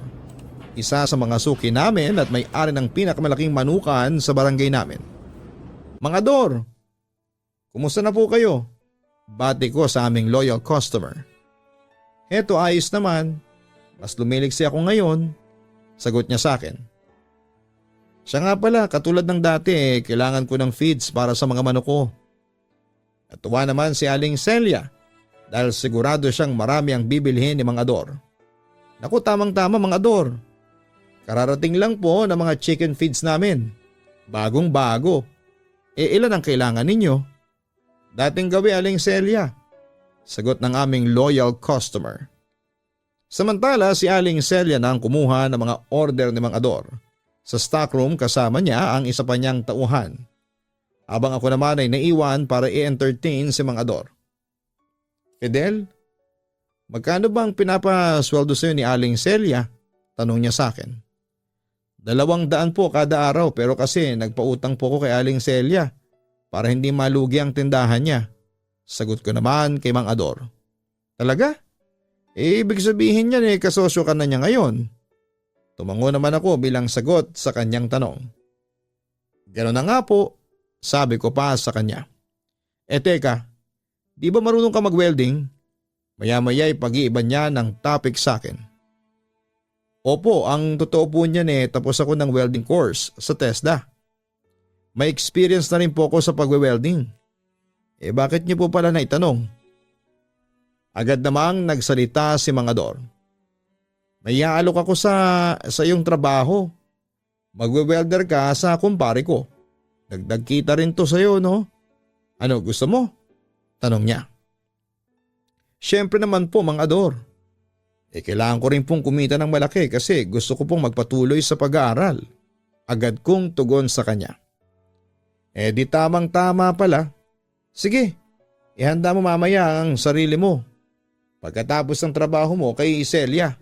Isa sa mga suki namin at may-ari ng pinakamalaking manukan sa barangay namin. Mang Ador, kumusta na po kayo? Bati ko sa aming loyal customer. Heto, ayos naman. Mas lumiliksi ako ngayon. Sagot niya sa akin. Siya nga pala, katulad ng dati kailangan ko ng feeds para sa mga manok ko. Natuwa naman si Aling Celia dahil sigurado siyang marami ang bibilhin ni Mang Ador. Naku, tamang-tama Mang Ador. Kararating lang po ng mga chicken feeds namin. Bagong bago. Ilan ang kailangan ninyo? Dating gawi Aling Celia. Sagot ng aming loyal customer. Samantala si Aling Celia na ang kumuha ng mga order ni Mang Ador. Sa stockroom kasama niya ang isa pa niyang tauhan. Habang ako naman ay naiwan para i-entertain si Mang Ador. Fidel, magkano ba ang pinapasweldo sa iyo ni Aling Celia? Tanong niya sa akin. 200 po kada araw pero kasi nagpautang po ko kay Aling Celia para hindi malugi ang tindahan niya. Sagot ko naman kay Mang Ador. Talaga? Ibig sabihin niyan kasosyo ka na niya ngayon. Tumango naman ako bilang sagot sa kanyang tanong. Gano'n na nga po, sabi ko pa sa kanya. Teka, di ba marunong ka mag-welding? Maya-maya pag-iiba niya ng topic sa akin. Opo, ang totoo po niyan tapos ako ng welding course sa TESDA. May experience na rin po ako sa pagwe-welding. Bakit niyo po pala naitanong? Agad namang nagsalita si Mang Ador. May aalok ako sa iyong trabaho. Magwe-welder ka sa kumpare ko. Dagdag kita rin to sa iyo, no? Ano gusto mo? Tanong niya. Siyempre naman po Mang Ador. Kailangan ko rin pong kumita ng malaki kasi gusto ko pong magpatuloy sa pag-aaral. Agad kong tugon sa kanya. Di tamang-tama pala. Sige, ihanda mo mamaya ang sarili mo. Pagkatapos ng trabaho mo kay Celia,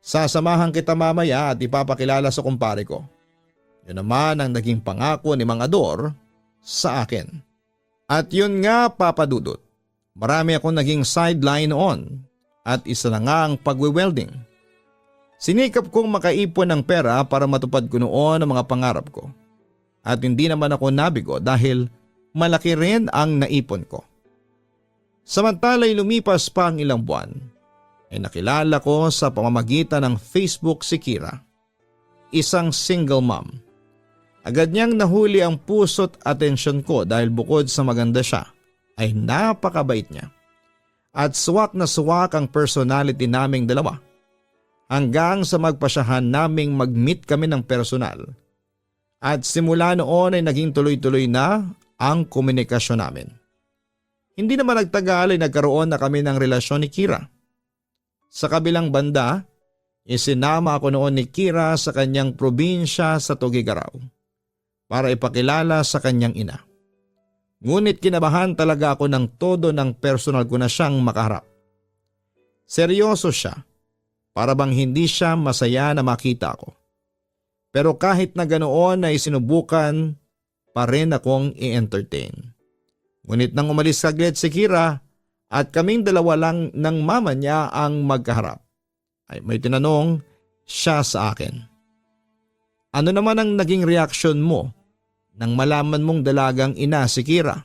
sasamahan kita mamaya at ipapakilala sa kumpare ko. Yun naman ang naging pangako ni Mang Ador sa akin. At yun nga Papadudot, marami akong naging sideline noon. At isa na nga ang pagwe-welding. Sinikap kong makaipon ng pera para matupad ko noon ang mga pangarap ko. At hindi naman ako nabigo dahil malaki rin ang naipon ko. Samantala'y lumipas pa ang ilang buwan, ay nakilala ko sa pamamagitan ng Facebook si Kira. Isang single mom. Agad niyang nahuli ang puso't atensyon ko dahil bukod sa maganda siya, ay napakabait niya. At suwak na suwak ang personality naming dalawa. Hanggang sa magpasyahan naming mag-meet kami ng personal. At simula noon ay naging tuloy-tuloy na ang komunikasyon namin. Hindi naman nagtagal ay nagkaroon na kami ng relasyon ni Kira. Sa kabilang banda, isinama ako noon ni Kira sa kanyang probinsya sa Tuguegarao para ipakilala sa kanyang ina. Ngunit kinabahan talaga ako ng todo ng personal ko na siyang makaharap. Seryoso siya, para bang hindi siya masaya na makita ako. Pero kahit na ganoon ay sinubukan pa rin akong i-entertain. Ngunit nang umalis saglit si Kira at kaming dalawa lang ng mama niya ang magkaharap, ay may tinanong siya sa akin. Ano naman ang naging reaksyon mo nang malaman mong dalagang ina si Kira?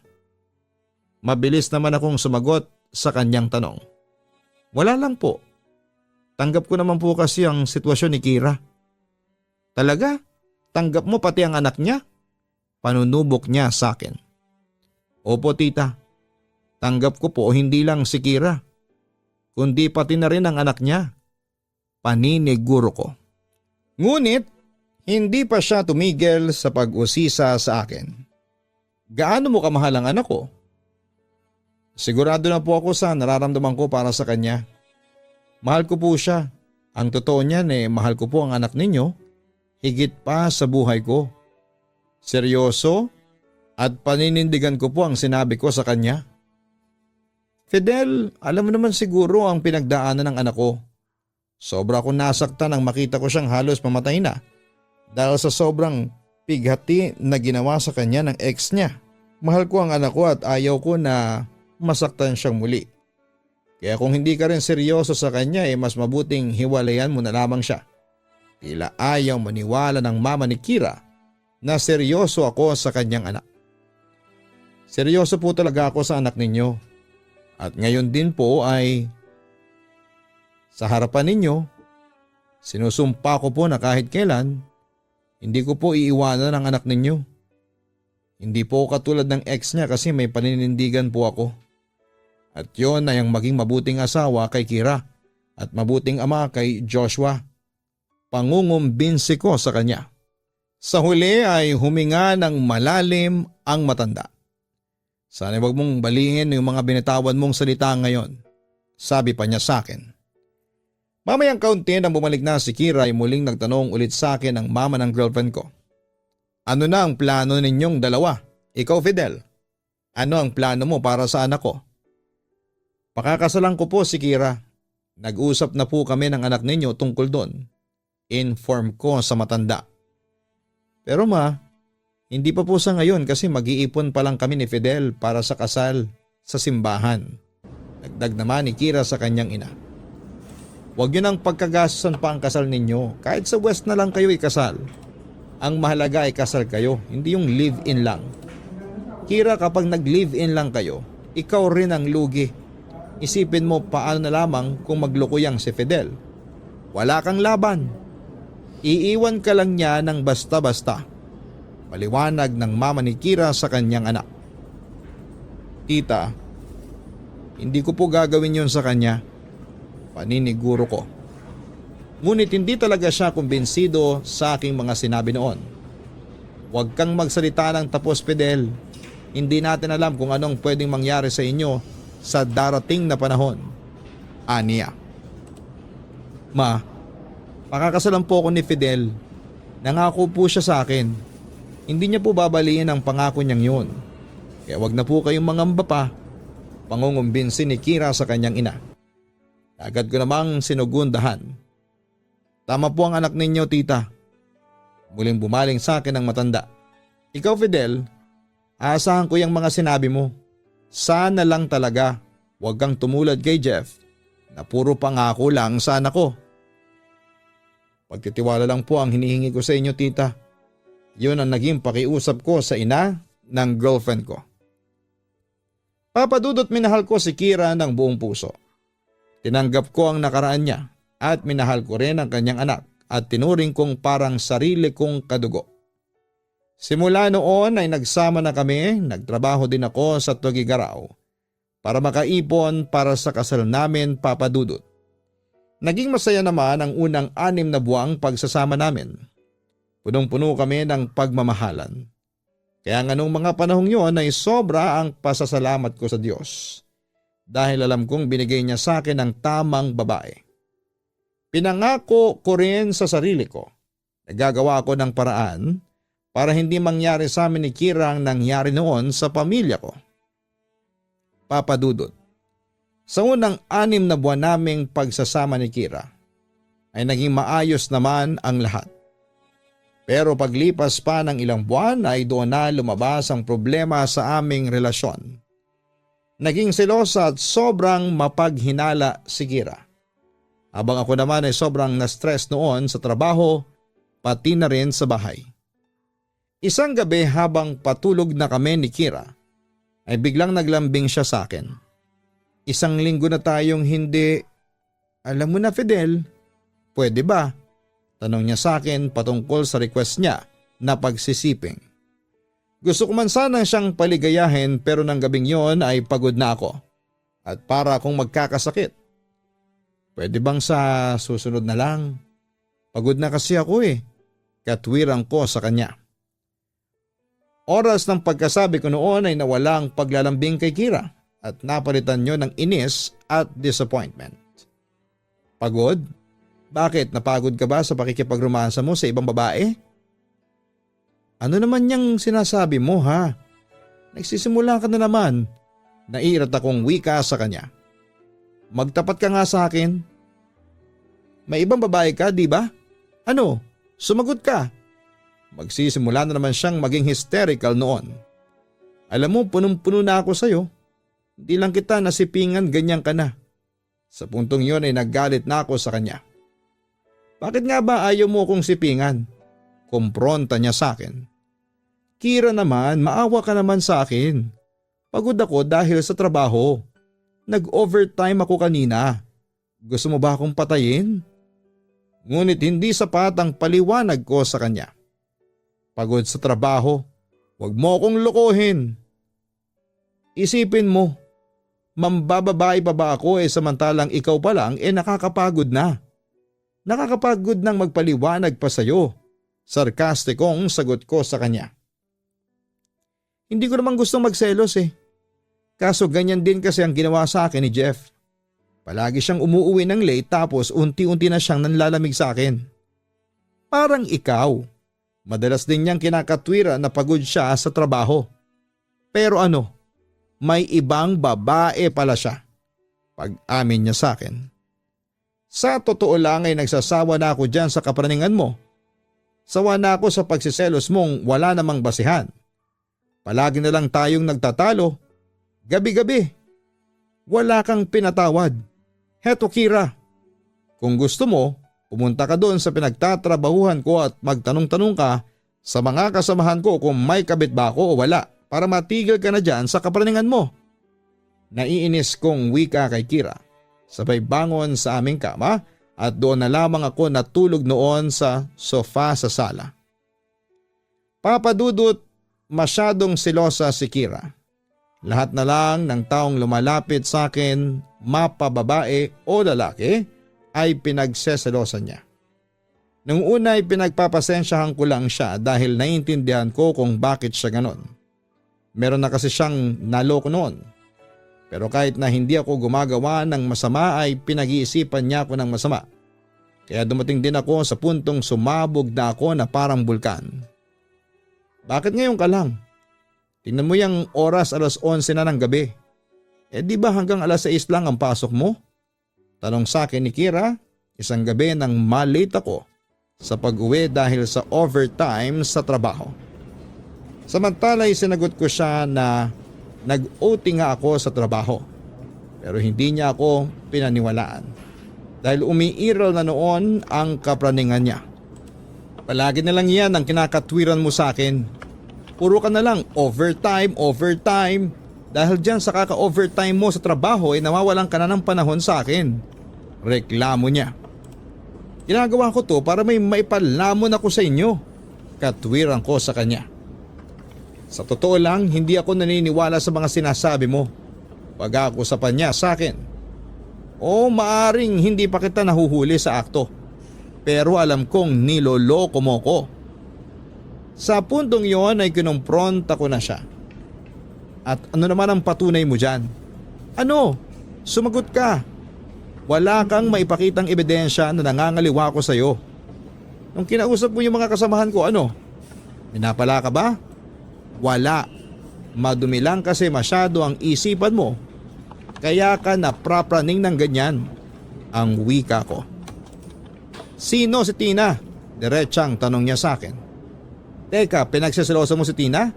Mabilis naman akong sumagot sa kanyang tanong. Wala lang po. Tanggap ko naman po kasi ang sitwasyon ni Kira. Talaga? Tanggap mo pati ang anak niya? Panunubok niya sa akin. Opo tita, tanggap ko po hindi lang si Kira, kundi pati na rin ang anak niya. Paniniguro ko. Ngunit hindi pa siya tumigil sa pag-usisa sa akin. Gaano mo kamahal ang anak ko? Sigurado na po ako sa nararamdaman ko para sa kanya. Mahal ko po siya. Ang totoo niyan mahal ko po ang anak ninyo higit pa sa buhay ko. Seryoso at paninindigan ko po ang sinabi ko sa kanya. Fidel, alam mo naman siguro ang pinagdaanan ng anak ko. Sobra akong nasaktan nang makita ko siyang halos mamatay na dahil sa sobrang pighati na ginawa sa kanya ng ex niya. Mahal ko ang anak ko at ayaw ko na masaktan siyang muli. Kaya kung hindi ka rin seryoso sa kanya mas mabuting hiwalayan mo na lamang siya. Tila ayaw maniwala ng mama ni Kira na seryoso ako sa kanyang anak. Seryoso po talaga ako sa anak ninyo. At ngayon din po ay sa harapan ninyo, sinusumpa ko po na kahit kailan, hindi ko po iiwanan ang anak ninyo. Hindi po katulad ng ex niya kasi may paninindigan po ako. At yon ay ang maging mabuting asawa kay Kira at mabuting ama kay Joshua. Pangungumbinsi ko sa kanya. Sa huli ay huminga ng malalim ang matanda. Sana wag mong balihin yung mga binitawan mong salita ngayon, sabi pa niya sa akin. Mamayang kaunti nang bumalik na si Kira ay muling nagtanong ulit sa akin ang mama ng girlfriend ko. Ano na ang plano ninyong dalawa? Ikaw Fidel, ano ang plano mo para sa anak ko? Pakakasalan ko po si Kira. Nag-usap na po kami ng anak ninyo tungkol doon. Inform ko sa matanda. Pero ma, hindi pa po sa ngayon kasi mag-iipon pa lang kami ni Fidel para sa kasal sa simbahan. Dagdag naman ni Kira sa kanyang ina. Huwag yun ang pagkagastusan pa ang kasal ninyo. Kahit sa West na lang kayo ikasal. Ang mahalaga ay kasal kayo, hindi yung live-in lang. Kira, kapag nag-live-in lang kayo, ikaw rin ang lugi. Isipin mo paano na lamang kung maglukuyang si Fidel. Wala kang laban. Iiwan ka lang niya ng basta-basta. Paliwanag ng mama ni Kira sa kanyang anak. Tita, hindi ko po gagawin yon sa kanya. Paniniguro ko. Ngunit hindi talaga siya kumbinsido sa aking mga sinabi noon. Huwag kang magsalita ng tapos Fidel. Hindi natin alam kung anong pwedeng mangyari sa inyo sa darating na panahon. Aniya. Ma, pakakasalan po ako ni Fidel. Nangako po siya sa akin. Hindi niya po babaliin ang pangako niyang yun. Kaya wag na po kayong mangamba pa. Pangungumbinsi ni Kira sa kanyang ina. Agad ko namang sinugundahan. Tama po ang anak ninyo tita. Muling bumaling sa akin ang matanda. Ikaw Fidel, aasahan ko yung mga sinabi mo. Sana lang talaga wag kang tumulad kay Jeff na puro pangako lang sa anak ko. Pagtitiwala lang po ang hinihingi ko sa inyo tita. Yun ang naging pakiusap ko sa ina ng girlfriend ko. Papadudot minahal ko si Kira ng buong puso. Tinanggap ko ang nakaraan niya at minahal ko rin ang kanyang anak at tinuring kong parang sarili kong kadugo. Simula noon ay nagsama na kami, nagtrabaho din ako sa Tugigaraw para makaipon para sa kasal namin papadudot. Naging masaya naman ang unang 6 na buwang pagsasama namin. Punong-puno kami ng pagmamahalan. Kaya nga nung mga panahong yon ay sobra ang pasasalamat ko sa Diyos. Dahil alam kong binigay niya sa akin ang tamang babae. Pinangako ko rin sa sarili ko. Nagagawa ako ng paraan para hindi mangyari sa amin ni Kira ang nangyari noon sa pamilya ko. Papadudot. Sa unang 6 na buwan naming pagsasama ni Kira ay naging maayos naman ang lahat. Pero paglipas pa ng ilang buwan ay doon na lumabas ang problema sa aming relasyon. Naging selosa at sobrang mapaghinala si Kira. Habang ako naman ay sobrang na-stress noon sa trabaho, pati na rin sa bahay. Isang gabi habang patulog na kami ni Kira, ay biglang naglambing siya sa akin. Isang linggo na tayong hindi, alam mo na Fidel, pwede ba? Tanong niya sa akin patungkol sa request niya na pagsisiping. Gusto ko man sanang siyang paligayahin pero ng gabing yon ay pagod na ako at para akong magkakasakit. Pwede bang sa susunod na lang? Pagod na kasi ako Katwiran ko sa kanya. Oras ng pagkasabi ko noon ay nawala ang paglalambing kay Kira at napalitan niyo ng inis at disappointment. Pagod? Bakit? Napagod ka ba sa pakikipagromansa mo sa ibang babae? Ano naman niyang sinasabi mo ha? Nagsisimula ka na naman. Naiirat akong wika sa kanya. Magtapat ka nga sa akin. May ibang babae ka, di ba? Ano? Sumagot ka. Magsisimula na naman siyang maging hysterical noon. Alam mo, punong-puno na ako sa'yo. Hindi lang kita nasipingan, ganyan ka na. Sa puntong yon ay naggalit na ako sa kanya. Bakit nga ba ayaw mo kong sipingan? Kumpronta niya sa akin. Kira naman, maawa ka naman sa akin. Pagod ako dahil sa trabaho. Nag-overtime ako kanina. Gusto mo ba akong patayin? Ngunit hindi sapat ang paliwanag ko sa kanya. Pagod sa trabaho, huwag mo akong lokohin. Isipin mo, mambababae pa ba ako samantalang ikaw pa lang nakakapagod na. Nakakapagod nang magpaliwanag pa sa'yo. Sarkastikong sagot ko sa kanya. Hindi ko naman gustong magselos Kaso ganyan din kasi ang ginawa sa akin ni Jeff. Palagi siyang umuuwi ng late tapos unti-unti na siyang nanlalamig sa akin. Parang ikaw. Madalas din niyang kinakatwira na pagod siya sa trabaho. Pero may ibang babae pala siya. Pag-amin niya sa akin. Sa totoo lang ay nagsasawa na ako dyan sa kapraningan mo. Sawa na ako sa pagsiselos mong wala namang basihan. Palagi na lang tayong nagtatalo. Gabi-gabi. Wala kang pinatawad. Heto Kira. Kung gusto mo, pumunta ka doon sa pinagtatrabahuhan ko at magtanong-tanong ka sa mga kasamahan ko kung may kabit ba ako o wala para matigil ka na dyan sa kapraningan mo. Naiinis kong wika kay Kira. Sabay bangon sa aming kama at doon na lamang ako natulog noon sa sofa sa sala. Papadudot, masyadong silosa si Kira. Lahat na lang ng taong lumalapit sa akin, mapababae o lalaki, ay pinagseselosa niya. Nung una ay pinagpapasensyahan ko lang siya dahil naiintindihan ko kung bakit siya ganon. Meron na kasi siyang naloko noon. Pero kahit na hindi ako gumagawa ng masama ay pinag-iisipan niya ako ng masama. Kaya dumating din ako sa puntong sumabog na ako na parang bulkan. Bakit ngayon ka lang? Tingnan mo yung oras 11:00 na ng gabi. Di ba hanggang 6:00 lang ang pasok mo? Tanong sa akin ni Kira, isang gabi nang malate ako sa pag-uwi dahil sa overtime sa trabaho. Samantala ay sinagot ko siya na nag-OT nga ako sa trabaho pero hindi niya ako pinaniwalaan dahil umiiral na noon ang kapraningan niya. Palagi na lang yan ang kinakatwiran mo sa akin. Puro ka na lang overtime dahil dyan sa kaka-overtime mo sa trabaho ay nawawalan ka na ng panahon sa akin. Reklamo niya. Ginagawa ko to para may maipalamon ako sa inyo. Katwiran ko sa kanya. Sa totoo lang, hindi ako naniniwala sa mga sinasabi mo. Pag-akusapan niya sa akin. O maaring hindi pa kita nahuhuli sa akto. Pero alam kong niloloko mo ko. Sa puntong yon ay kinumpronta ko na siya. At ano naman ang patunay mo dyan? Ano? Sumagot ka. Wala kang maipakitang ebidensya na nangangaliwa ko sa'yo. Nung kinausap mo yung mga kasamahan ko, minapala ka ba? Wala. Madumi lang kasi masyado ang isipan mo. Kaya ka naprapraning ng ganyan. Ang wika ko. Sino si Tina? Diretsang tanong niya sa akin. Teka, pinagsiselosa mo si Tina?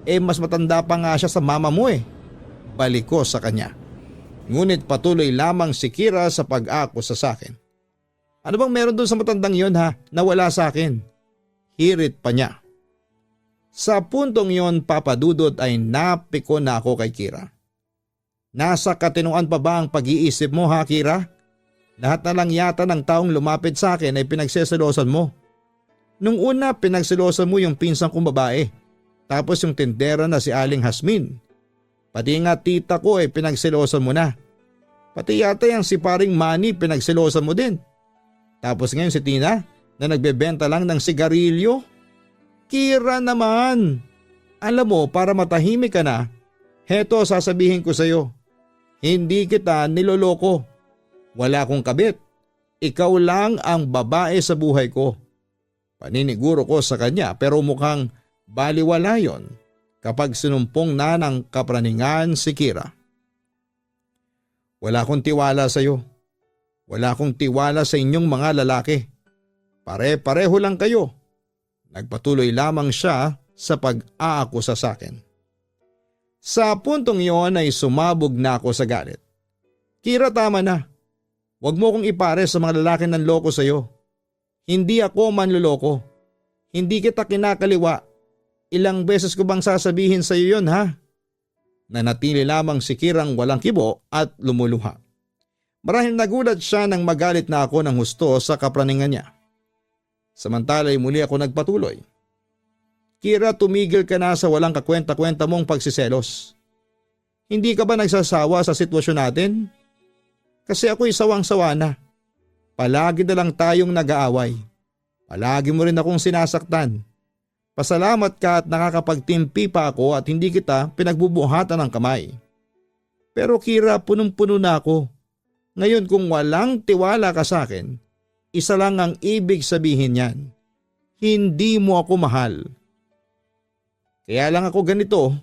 Mas matanda pa nga siya sa mama mo eh. Balik ko sa kanya. Ngunit patuloy lamang si Kira sa pag-akusa sa akin. Ano bang meron doon sa matandang yon ha, na wala sa akin? Hirit pa niya. Sa puntong yon, Papa Dudut, ay napiko na ako kay Kira. Nasa katinuan pa ba ang pag-iisip mo ha, Kira? Lahat na lang yata ng taong lumapit sa akin ay pinagseselosan mo. Nung una, pinagselosan mo yung pinsang kong babae. Tapos yung tindera na si Aling Hasmin. Pati nga tita ko ay pinagselosan mo na. Pati yata yung si paring Manny pinagselosan mo din. Tapos ngayon si Tina na nagbebenta lang ng sigarilyo. Kira naman. Alam mo, para matahimik ka na, heto sasabihin ko sa'yo. Hindi kita niloloko. Wala akong kabit. Ikaw lang ang babae sa buhay ko. Paniniguro ko sa kanya pero mukhang baliwala yon kapag sinumpong na ng kapraningan si Kira. Wala akong tiwala sa iyo. Wala akong tiwala sa inyong mga lalaki. Pare-pareho lang kayo. Nagpatuloy lamang siya sa pag-aakusa sa akin. Sa puntong iyon ay sumabog na ako sa galit. Kira, tama na. Huwag mo kong ipare sa mga lalaki ng loko sa iyo. Hindi ako manloloko. Hindi kita kinakaliwa. Ilang beses ko bang sasabihin sa iyo yun ha? Nanatili lamang si Kirang walang kibo at lumuluha. Marahil nagulat siya nang magalit na ako ng husto sa kapraningan niya. Samantala ay muli ako nagpatuloy. Kira, tumigil ka na sa walang kakwenta-kwenta mong pagsiselos. Hindi ka ba nagsasawa sa sitwasyon natin? Kasi ako'y sawang-sawa na. Palagi na lang tayong nag-aaway. Palagi mo rin akong sinasaktan. Pasalamat ka at nakakapagtimpi pa ako at hindi kita pinagbubuhatan ng kamay. Pero Kira, punong-puno na ako. Ngayon kung walang tiwala ka sa akin, isa lang ang ibig sabihin niyan. Hindi mo ako mahal. Kaya lang ako ganito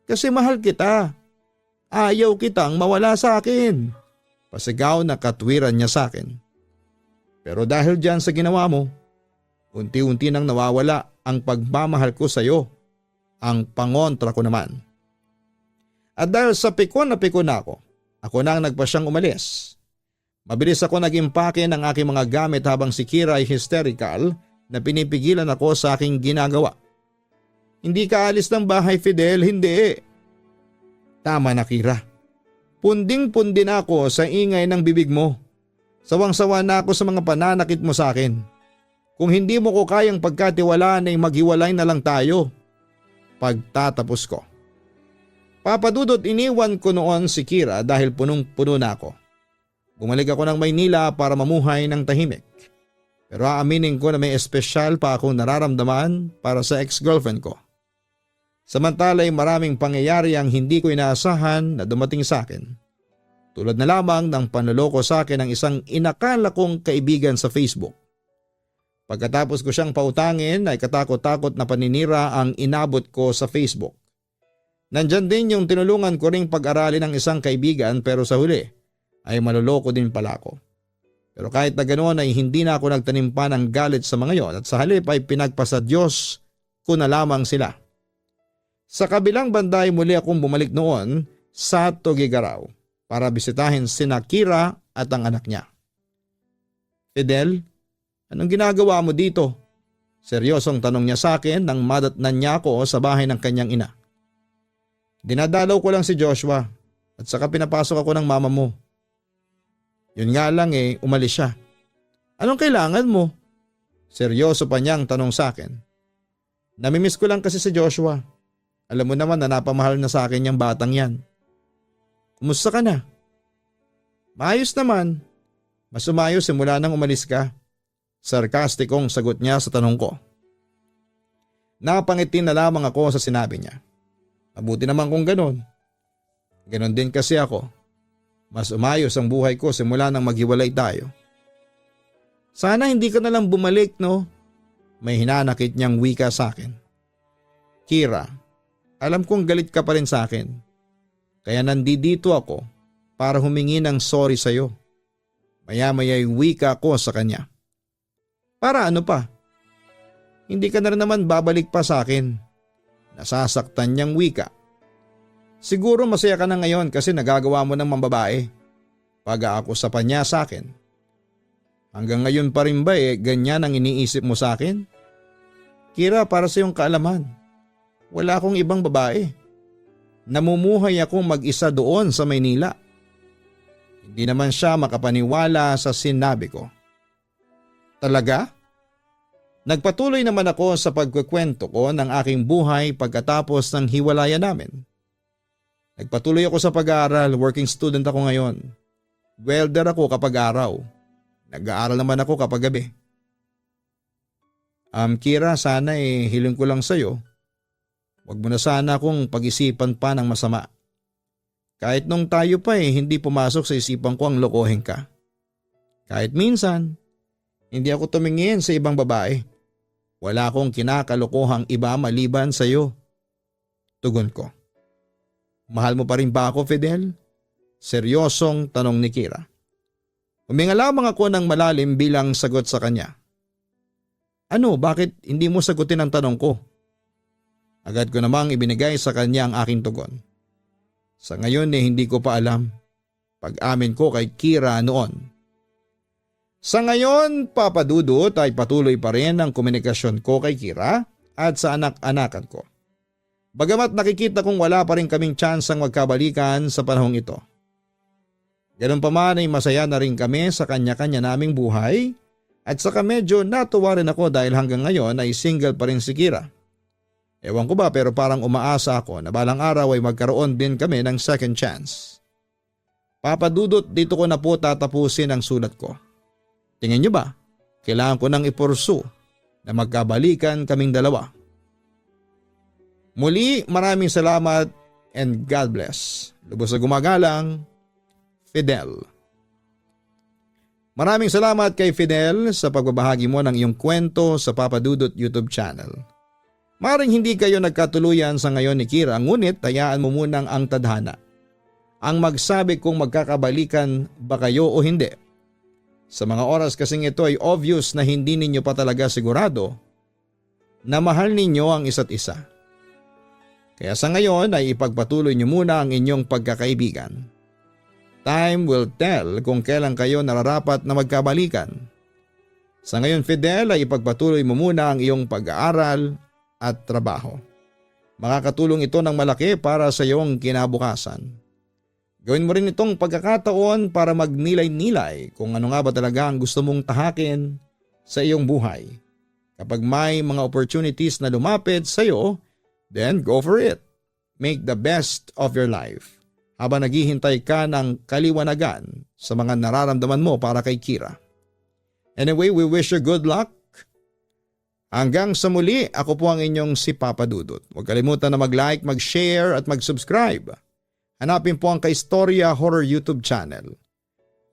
kasi mahal kita. Ayaw kitang mawala sa akin. Pasigaw na katwiran niya sa akin. Pero dahil dyan sa ginawa mo, unti-unti nang nawawala ang pagmamahal ko sa iyo. Ang pangontra ko naman. At dahil sa pikon na ako na ang nagpasyang umalis. Mabilis ako nag-impake ng aking mga gamit habang si Kira ay hysterical na pinipigilan ako sa aking ginagawa. Hindi ka alis ng bahay, Fidel, hindi. Tama na, Kira. Punding-pundi na ako sa ingay ng bibig mo. Sawang-sawa na ako sa mga pananakit mo sa akin. Kung hindi mo ko kayang pagkatiwalaan ay maghiwalay na lang tayo. Pagtatapos ko. Papa Dudut, iniwan ko noon si Kira dahil punong-puno na ako. Bumalik ako ng Maynila para mamuhay ng tahimik. Pero aaminin ko na may espesyal pa akong nararamdaman para sa ex-girlfriend ko. Samantala ay maraming pangyayari ang hindi ko inaasahan na dumating sa akin. Tulad na lamang ng panloloko sa akin ng isang inakala kong kaibigan sa Facebook. Pagkatapos ko siyang pautangin ay katakot-takot na paninira ang inabot ko sa Facebook. Nandyan din yung tinulungan ko ring pag-aralin ng isang kaibigan pero sa huli ay maloloko din pala ako. Pero kahit na ganoon ay hindi na ako nagtanim pa ng galit sa mga yon at sa halip ay pinagpasa Diyos ko na lamang sila. Sa kabilang banda ay muli akong bumalik noon sa Tugigaraw para bisitahin sina Kira at ang anak niya. Fidel, anong ginagawa mo dito? Seryosong tanong niya sa akin nang madatnan niya ako sa bahay ng kanyang ina. Dinadalaw ko lang si Joshua at saka pinapasok ako ng mama mo. Yun nga lang umalis siya. Anong kailangan mo? Seryoso pa niyang tanong sa akin. Namimiss ko lang kasi si Joshua. Alam mo naman na napamahal na sa akin yung batang yan. Kumusta ka na? Maayos naman. Mas umayos simula nang umalis ka. Sarkastikong sagot niya sa tanong ko. Napangiti na lamang ako sa sinabi niya. Mabuti naman kung ganon. Ganon din kasi ako. Mas umayos ang buhay ko simula nang maghiwalay tayo. Sana hindi ka na lang bumalik, no? May hinanakit niyang wika sa akin. Kira, alam kong galit ka pa rin sa akin. Kaya nandito ako para humingi ng sorry sa'yo. Maya-maya'y wika ko sa kanya. Para ano pa? hindi ka na rin naman babalik pa sa akin. Nasasaktan niyang wika. Siguro masaya ka na ngayon kasi nagagawa mo ng mambabae. Pag-aakusapan niya sa akin. Hanggang ngayon pa rin ba ganyan ang iniisip mo sa akin? Kira, para sa iyong kaalaman, wala akong ibang babae. Namumuhay akong mag-isa doon sa Maynila. Hindi naman siya makapaniwala sa sinabi ko. Talaga? Nagpatuloy naman ako sa pagkukwento ko ng aking buhay pagkatapos ng hiwalayan namin. Nagpatuloy ako sa pag-aaral, working student ako ngayon. Welder ako kapag araw. Nag-aaral naman ako kapag gabi. Kira, sana hiling ko lang sa'yo. Huwag mo na sana akong pag-isipan pa ng masama. Kahit nung tayo pa hindi pumasok sa isipan ko ang lokohin ka. Kahit minsan, hindi ako tumingin sa ibang babae. Wala akong kinakalokohang iba maliban sa iyo. Tugon ko. Mahal mo pa rin ba ako, Fidel? Seryosong tanong ni Kira. Huminga lamang ako ng malalim bilang sagot sa kanya. Ano, bakit hindi mo sagutin ang tanong ko? Agad ko namang ibinigay sa kanya ang aking tugon. Sa ngayon hindi ko pa alam. Pag-amin ko kay Kira noon. Sa ngayon, Papa Dudut, ay patuloy pa rin ang komunikasyon ko kay Kira at sa anak-anakan ko. Bagamat nakikita kong wala pa rin kaming tsansang magkabalikan sa panahong ito. Ganun pa man ay masaya na rin kami sa kanya-kanya naming buhay at saka medyo natuwa rin ako dahil hanggang ngayon ay single pa rin si Kira. Ewan ko ba pero parang umaasa ako na balang araw ay magkaroon din kami ng second chance. Papa Dudut, dito ko na po tatapusin ang sulat ko. Tingin niyo ba? Kailangan ko nang ipursu na magkabalikan kaming dalawa. Muli, maraming salamat and God bless. Lubos na gumagalang, Fidel. Maraming salamat kay Fidel sa pagbabahagi mo ng iyong kwento sa Papa Dudut YouTube channel. Maring hindi kayo nagkatuluyan sa ngayon ni Kira, ngunit tayaan mo munang ang tadhana. Ang magsabi kung magkakabalikan ba kayo o hindi. Sa mga oras kasing ito ay obvious na hindi ninyo pa talaga sigurado na mahal ninyo ang isa't isa. Kaya sa ngayon ay ipagpatuloy nyo muna ang inyong pagkakaibigan. Time will tell kung kailan kayo nararapat na magkabalikan. Sa ngayon, Fidel, ay ipagpatuloy mo muna ang iyong pag-aaral at trabaho. Makakatulong ito ng malaki para sa iyong kinabukasan. Gawin mo rin itong pagkakataon para magnilay-nilay kung ano nga ba talaga ang gusto mong tahakin sa iyong buhay. Kapag may mga opportunities na lumapit sa iyo, then go for it. Make the best of your life habang naghihintay ka ng kaliwanagan sa mga nararamdaman mo para kay Kira. Anyway, we wish you good luck. Hanggang sa muli, ako po ang inyong si Papa Dudut. Huwag kalimutan na mag-like, mag-share at mag-subscribe. Hanapin po ang Kaistorya Horror YouTube channel.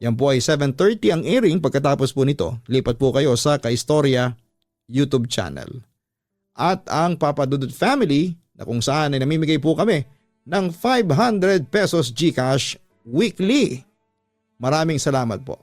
Yan po ay 7:30 ang airing, pagkatapos po nito, lipat po kayo sa Kaistorya YouTube channel. At ang Papa Dudut Family na kung saan ay namimigay po kami ng 500 pesos GCash weekly. Maraming salamat po.